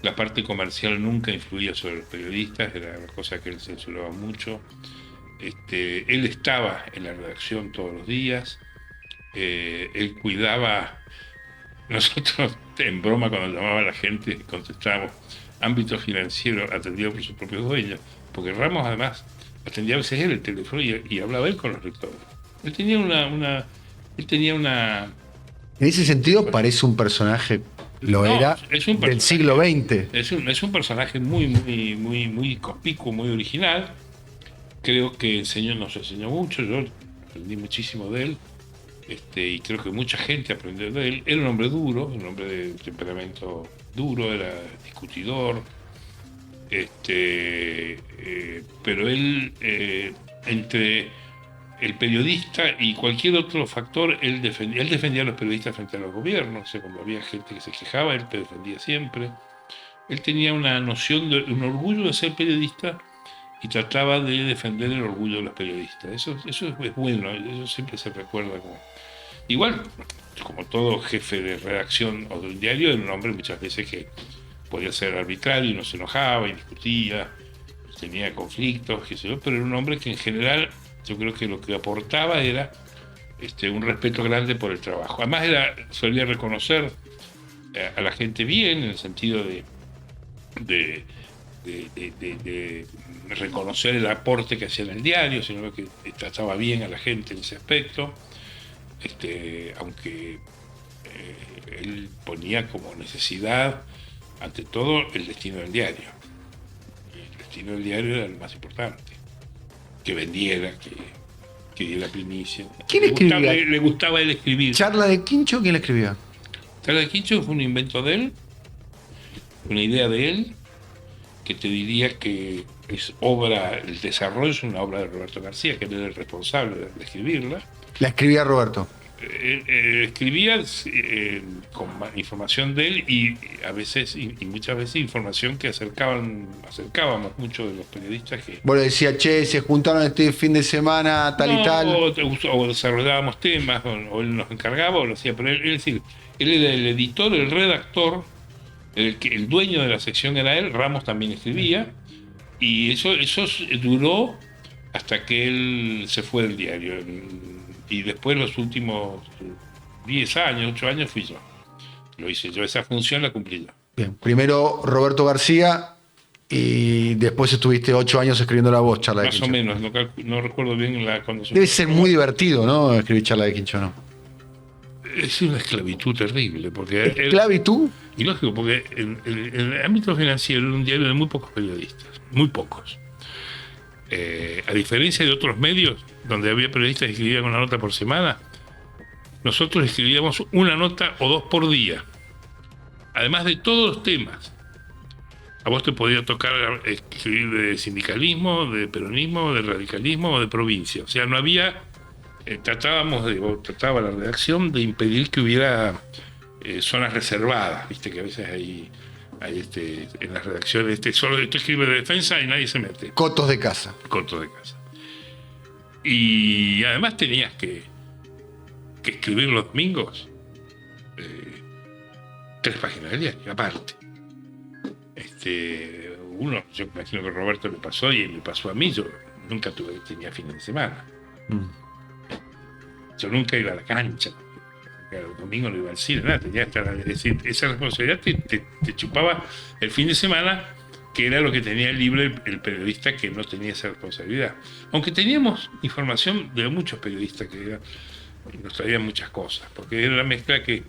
La parte comercial nunca influía sobre los periodistas, era una cosa que él censuraba mucho. Él estaba en la redacción todos los días, él cuidaba. Nosotros, en broma, cuando llamaba a la gente, contestábamos ámbito financiero atendido por sus propios dueños, porque Ramos además atendía a veces él el teléfono y hablaba él con los lectores. Él tenía una. En ese sentido parece un personaje, era del siglo XX. Es un personaje muy, muy, muy, muy conspicuo, muy original. Creo que nos enseñó mucho, yo aprendí muchísimo de él. Y creo que mucha gente aprendió de él. Era un hombre duro, un hombre de temperamento duro, era discutidor, pero él, entre el periodista y cualquier otro factor, él defendía a los periodistas frente a los gobiernos. O sea, cuando había gente que se quejaba, él te defendía siempre. Él tenía una noción un orgullo de ser periodista y trataba de defender el orgullo de los periodistas. Eso es bueno, eso siempre se recuerda como. Igual, como todo jefe de redacción o de un diario, era un hombre muchas veces que podía ser arbitrario y no se enojaba y discutía, tenía conflictos, qué sé yo, pero era un hombre que en general yo creo que lo que aportaba era un respeto grande por el trabajo. Además solía reconocer a la gente bien, en el sentido de reconocer el aporte que hacía en el diario, sino que trataba bien a la gente en ese aspecto. Aunque él ponía como necesidad, ante todo, el destino del diario. Y el destino del diario era lo más importante. Que vendiera, que diera primicia. ¿Quién escribía? Le gustaba él escribir. ¿Charla de Quincho? ¿Quién la escribía? Charla de Quincho fue un invento de él, una idea de él, que te diría que el desarrollo es una obra de Roberto García, que él era el responsable de escribirla. La escribía Roberto. Escribía con información de él y a veces y muchas veces información que acercábamos mucho de los periodistas que Bueno, decía, che, se juntaron este fin de semana, tal y tal. o desarrollábamos temas o él nos encargaba o lo hacía, pero él, es decir, él era el editor, el redactor, el dueño de la sección era él. Ramos también escribía y eso duró hasta que él se fue del diario. Y después los últimos 10 años, 8 años fui yo. Lo hice yo, esa función la cumplí yo. Bien, primero Roberto García y después estuviste 8 años escribiendo La Voz, Charla de Más o Quincho. menos, no recuerdo bien cuando Debe ser muy divertido, ¿no? Escribir Charla de Quincho, ¿no? Es una esclavitud terrible, porque ¿Esclavitud? y lógico, porque el ámbito financiero era un diario de muy pocos periodistas, muy pocos. A diferencia de otros medios donde había periodistas que escribían una nota por semana, nosotros escribíamos una nota o dos por día, además de todos los temas. A vos te podía tocar escribir de sindicalismo, de peronismo, de radicalismo o de provincia. O sea, no había... trataba la redacción de impedir que hubiera zonas reservadas. Viste que a veces hay en las redacciones solo tú escribes de defensa y nadie se mete. Cotos de casa. Cotos de casa. Y además tenías que escribir los domingos 3 páginas del diario, aparte. Yo imagino que a Roberto le pasó y me pasó a mí. Yo nunca tenía fines de semana. Yo nunca iba a la cancha. El domingo no iba al cine, nada. Tenía que estar, es decir, esa responsabilidad te chupaba el fin de semana, que era lo que tenía libre el periodista que no tenía esa responsabilidad. Aunque teníamos información de muchos periodistas que nos traían muchas cosas, porque era la mezcla que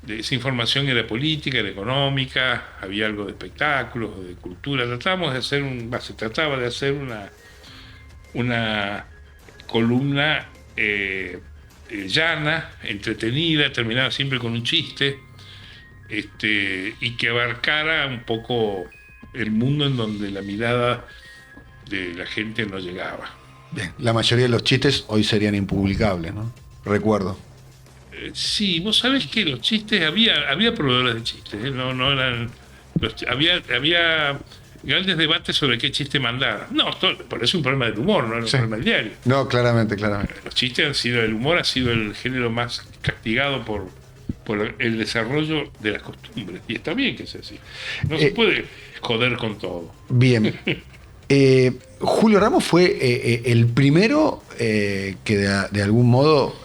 de esa información era política, era económica, había algo de espectáculos, de cultura. Se trataba de hacer una columna llana, entretenida, terminaba siempre con un chiste, y que abarcara un poco el mundo en donde la mirada de la gente no llegaba. Bien, la mayoría de los chistes hoy serían impublicables, ¿no? Recuerdo. Sí, vos sabés que los chistes, había proveedores de chistes, no eran... había grandes debates sobre qué chiste mandar. Por eso es un problema del humor, no era un problema del diario. No, claramente. Los chistes el humor ha sido el género más castigado por el desarrollo de las costumbres. Y está bien que sea así. No se puede joder con todo. Bien. Julio Ramos fue el primero que de algún modo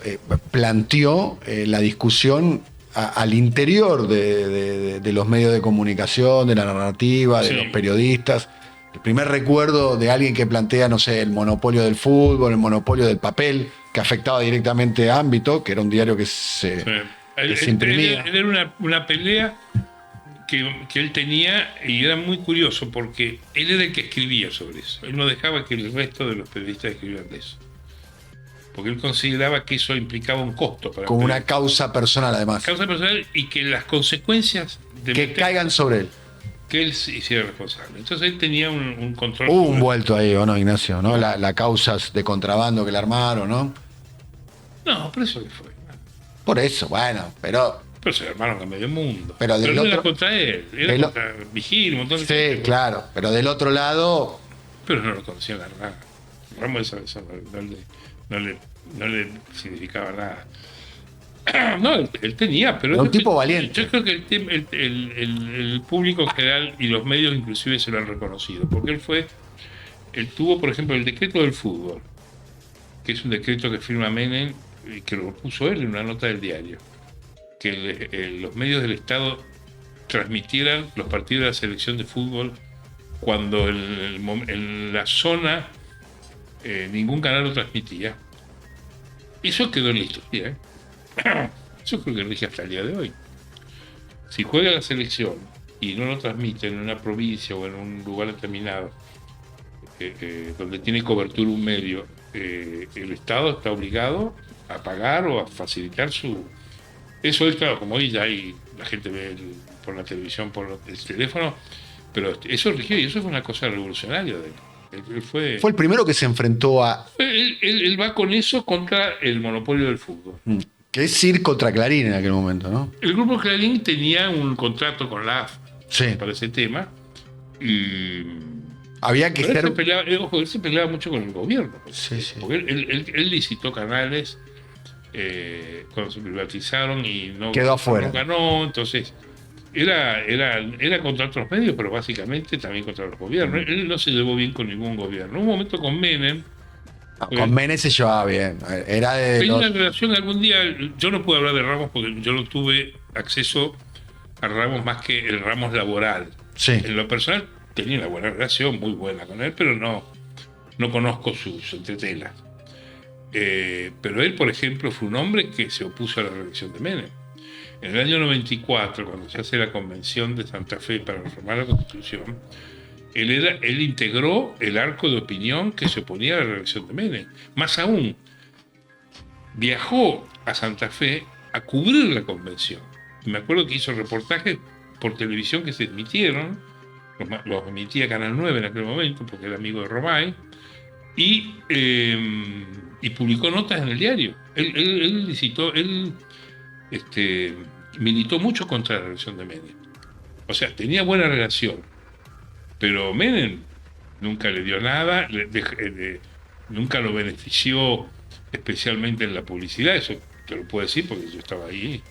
planteó la discusión al interior de los medios de comunicación, de la narrativa, de los periodistas. El primer recuerdo de alguien que plantea, no sé, el monopolio del fútbol, el monopolio del papel, que afectaba directamente a Ámbito, que era un diario que se imprimía. Él era una pelea que él tenía, y era muy curioso porque él era el que escribía sobre eso. Él no dejaba que el resto de los periodistas escribieran de eso, porque él consideraba que eso implicaba un costo para como una causa personal, además. Causa personal, y que las consecuencias que caigan sobre él, que él se hiciera responsable. Entonces él tenía un control. Hubo un vuelto ahí, ¿o no, Ignacio? ¿No? La causas de contrabando que le armaron, ¿no? No, por eso que fue. Por eso, bueno, pero se armaron a medio mundo. Pero del no otro, era contra él, era contra Vigil, un montón de gente. Sí, claro, pero del otro lado. Pero no lo conocía la verdad. Ramos eso no le significaba nada. No, él tenía, pero era un tipo valiente. Yo creo que el público en general y los medios inclusive se lo han reconocido, porque él tuvo, por ejemplo, el decreto del fútbol, que es un decreto que firma Menem y que lo puso él en una nota del diario, que los medios del Estado transmitieran los partidos de la selección de fútbol cuando en la zona ningún canal lo transmitía. Eso quedó en la historia, Eso creo que rige hasta el día de hoy. Si juega la selección y no lo transmiten en una provincia o en un lugar determinado donde tiene cobertura un medio, el Estado está obligado a pagar o a facilitar eso es claro, como hoy ya la gente ve por la televisión, por el teléfono, pero eso rigió, y eso fue una cosa revolucionaria de él. Él fue el primero que se enfrentó a... Él va con eso contra el monopolio del fútbol. Que es ir contra Clarín en aquel momento, ¿no? El grupo Clarín tenía un contrato con la AFA Sí. para ese tema. Y Había que pero ser. él se peleaba mucho con el gobierno. Sí, sí. Porque él licitó canales cuando se privatizaron y no Quedó afuera. no ganó. Entonces, era contra otros medios, pero básicamente también contra los gobiernos. Él no se llevó bien con ningún gobierno. En un momento con Menem. No, con Menem se llevaba bien. Era de Tenía los. una relación algún día. Yo no puedo hablar de Ramos porque yo no tuve acceso a Ramos más que el Ramos laboral. Sí. En lo personal tenía una buena relación, muy buena con él, pero no conozco sus entretelas. Pero él, por ejemplo, fue un hombre que se opuso a la reelección de Menem. En el año 94, cuando se hace la convención de Santa Fe para reformar la Constitución, él integró el arco de opinión que se oponía a la reelección de Menem. Más aún, viajó a Santa Fe a cubrir la convención. Me acuerdo que hizo reportajes por televisión que se emitieron, los emitía Canal 9 en aquel momento, porque era amigo de Romay, y publicó notas en el diario. Él militó mucho contra la reelección de Menem. O sea, tenía buena relación, pero Menem nunca le dio nada, nunca lo benefició, especialmente en la publicidad. Eso te lo puedo decir porque yo estaba ahí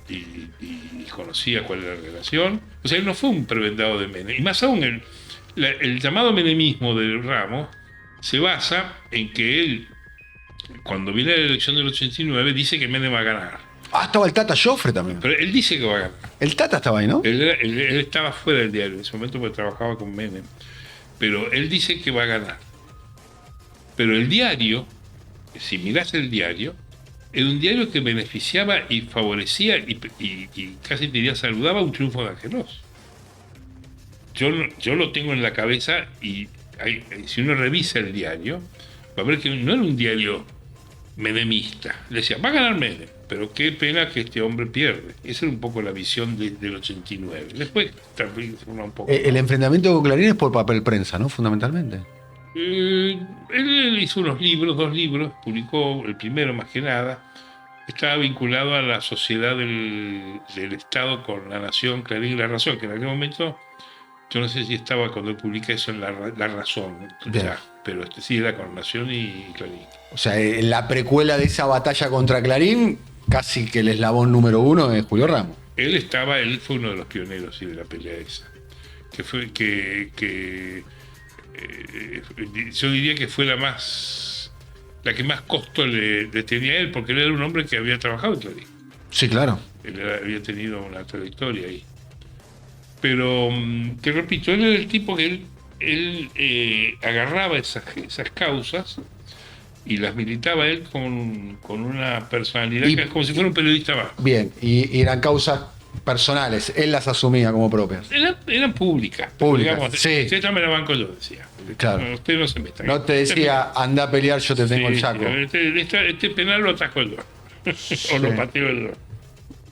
y conocía cuál era la relación. O sea, él no fue un prebendado de Menem. Y más aún, el llamado menemismo de Ramos se basa en que él, cuando viene la elección del 89, dice que Menem va a ganar. Ah, estaba el Tata Joffre también. Pero él dice que va a ganar. El Tata estaba ahí, ¿no? Él estaba fuera del diario en ese momento porque trabajaba con Menem. Pero él dice que va a ganar. Pero el diario, si mirás el diario, era un diario que beneficiaba y favorecía y casi te diría saludaba un triunfo de Angelos. Yo lo tengo en la cabeza y si uno revisa el diario, va a ver que no era un diario menemista. Le decía, va a ganar Menem, pero qué pena que este hombre pierde. Esa era un poco la visión del 89. Después también se un poco. El enfrentamiento con Clarín es por papel prensa, ¿no? Fundamentalmente. Él hizo dos libros, publicó el primero más que nada. Estaba vinculado a la sociedad del Estado con la Nación, Clarín y La Razón, que en aquel momento, yo no sé si estaba cuando él publica eso en La Razón, ya, pero sí era con Nación y Clarín. O sea, la precuela de esa batalla contra Clarín, casi que el eslabón número 1 es Julio Ramos. Él fue uno de los pioneros de la pelea esa. Yo diría que fue la que más costo le tenía a él, porque él era un hombre que había trabajado en Clarín. Sí, claro. Él había tenido una trayectoria ahí. Pero, te repito, él era el tipo que él agarraba esas causas y las militaba él con una personalidad que es como si fuera un periodista más. Bien, y eran causas personales, él las asumía como propias. Eran públicas. Públicas, Digamos, sí. Esta me la banco yo, decía. Claro. Usted no se meta. No te decía, anda a pelear, yo te tengo el saco. Este penal lo atajo yo. O lo pateo yo.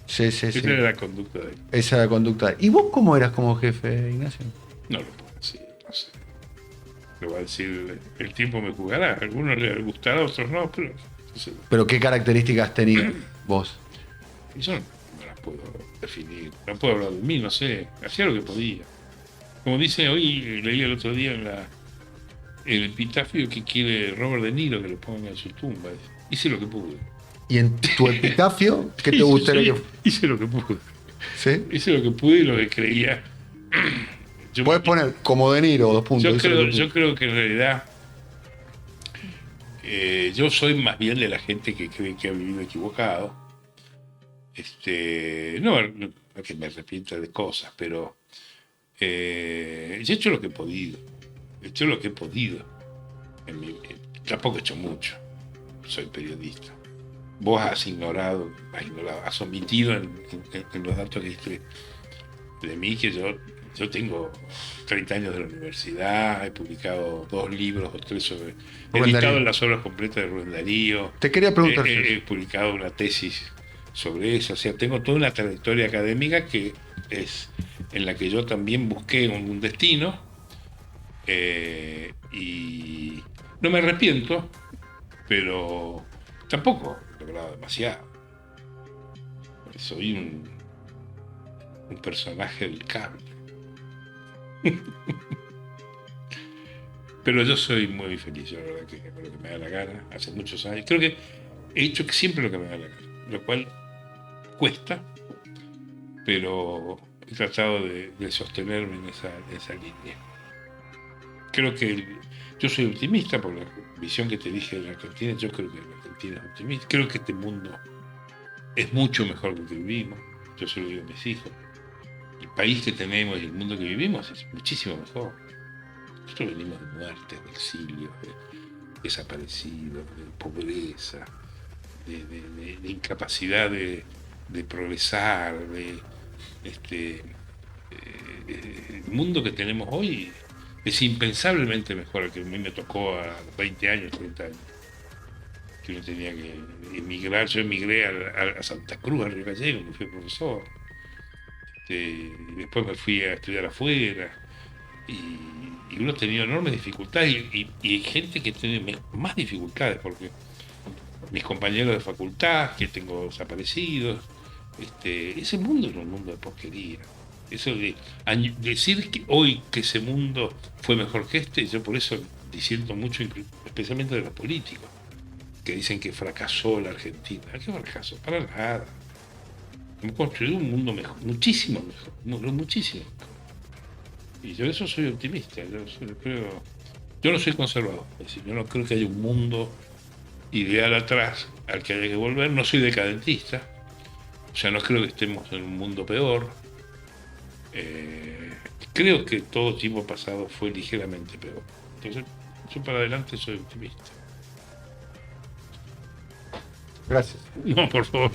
Sí. Esa era la conducta de él. Esa era la conducta. ¿Y vos cómo eras como jefe, Ignacio? No lo puedo decir, no sé. Lo va a decir, el tiempo me jugará. A algunos les gustará, a otros no, pero... Entonces, ¿Pero qué características tenías vos? yo no las puedo definir. No puedo hablar de mí, no sé. Hacía lo que podía. Como dice hoy, leí el otro día en el epitafio que quiere Robert De Niro que lo pongan en su tumba. Hice lo que pude. ¿Y en tu epitafio qué te gustaría que...? Hice lo que pude. ¿Sí? Hice lo que pude y lo que creía. Puedes poner como De Niro, 2 puntos. Yo creo que en realidad yo soy más bien de la gente que cree que ha vivido equivocado. No que me arrepienta de cosas, pero yo he hecho lo que he podido. Tampoco he hecho mucho. Soy periodista. Vos has omitido en los datos que diste de mí que yo tengo 30 años de la universidad, he publicado 2 libros o 3 sobre... He editado las obras completas de Rubén Darío. Te quería preguntar. He publicado una tesis sobre eso. O sea, tengo toda una trayectoria académica que es en la que yo también busqué un destino y no me arrepiento, pero tampoco he logrado demasiado. soy un personaje del cable. Pero yo soy muy feliz, la verdad, que con lo que me da la gana, hace muchos años. Creo que he hecho siempre lo que me da la gana, lo cual cuesta, pero he tratado de sostenerme en esa línea. Creo que yo soy optimista por la visión que te dije de la Argentina. Yo creo que la Argentina es optimista. Creo que este mundo es mucho mejor que el que vivimos. Yo se lo digo a mis hijos. El país que tenemos y el mundo que vivimos es muchísimo mejor. Nosotros venimos de muertes, de exilios, de desaparecidos, de pobreza, de incapacidad de progresar, el mundo que tenemos hoy es impensablemente mejor al que a mí me tocó a 20 años, 30 años, que uno tenía que emigrar. Yo emigré a Santa Cruz, a Río Gallegos, me fui profesor, y después me fui a estudiar afuera, y uno ha tenido enormes dificultades, y hay gente que tiene más dificultades, porque mis compañeros de facultad, que tengo desaparecidos, ese mundo era un mundo de porquería. Eso de decir que hoy que ese mundo fue mejor que yo por eso diciendo mucho, especialmente de los políticos, que dicen que fracasó la Argentina. ¿Qué fracaso? Para nada. Hemos construido un mundo mejor, muchísimo mejor, muchísimo mejor. Y yo de eso soy optimista. Yo no soy conservador, es decir, yo no creo que haya un mundo ideal atrás al que haya que volver. No soy decadentista, o sea, no creo que estemos en un mundo peor. Creo que todo tiempo pasado fue ligeramente peor. Entonces, yo para adelante soy optimista. Gracias. No, por favor.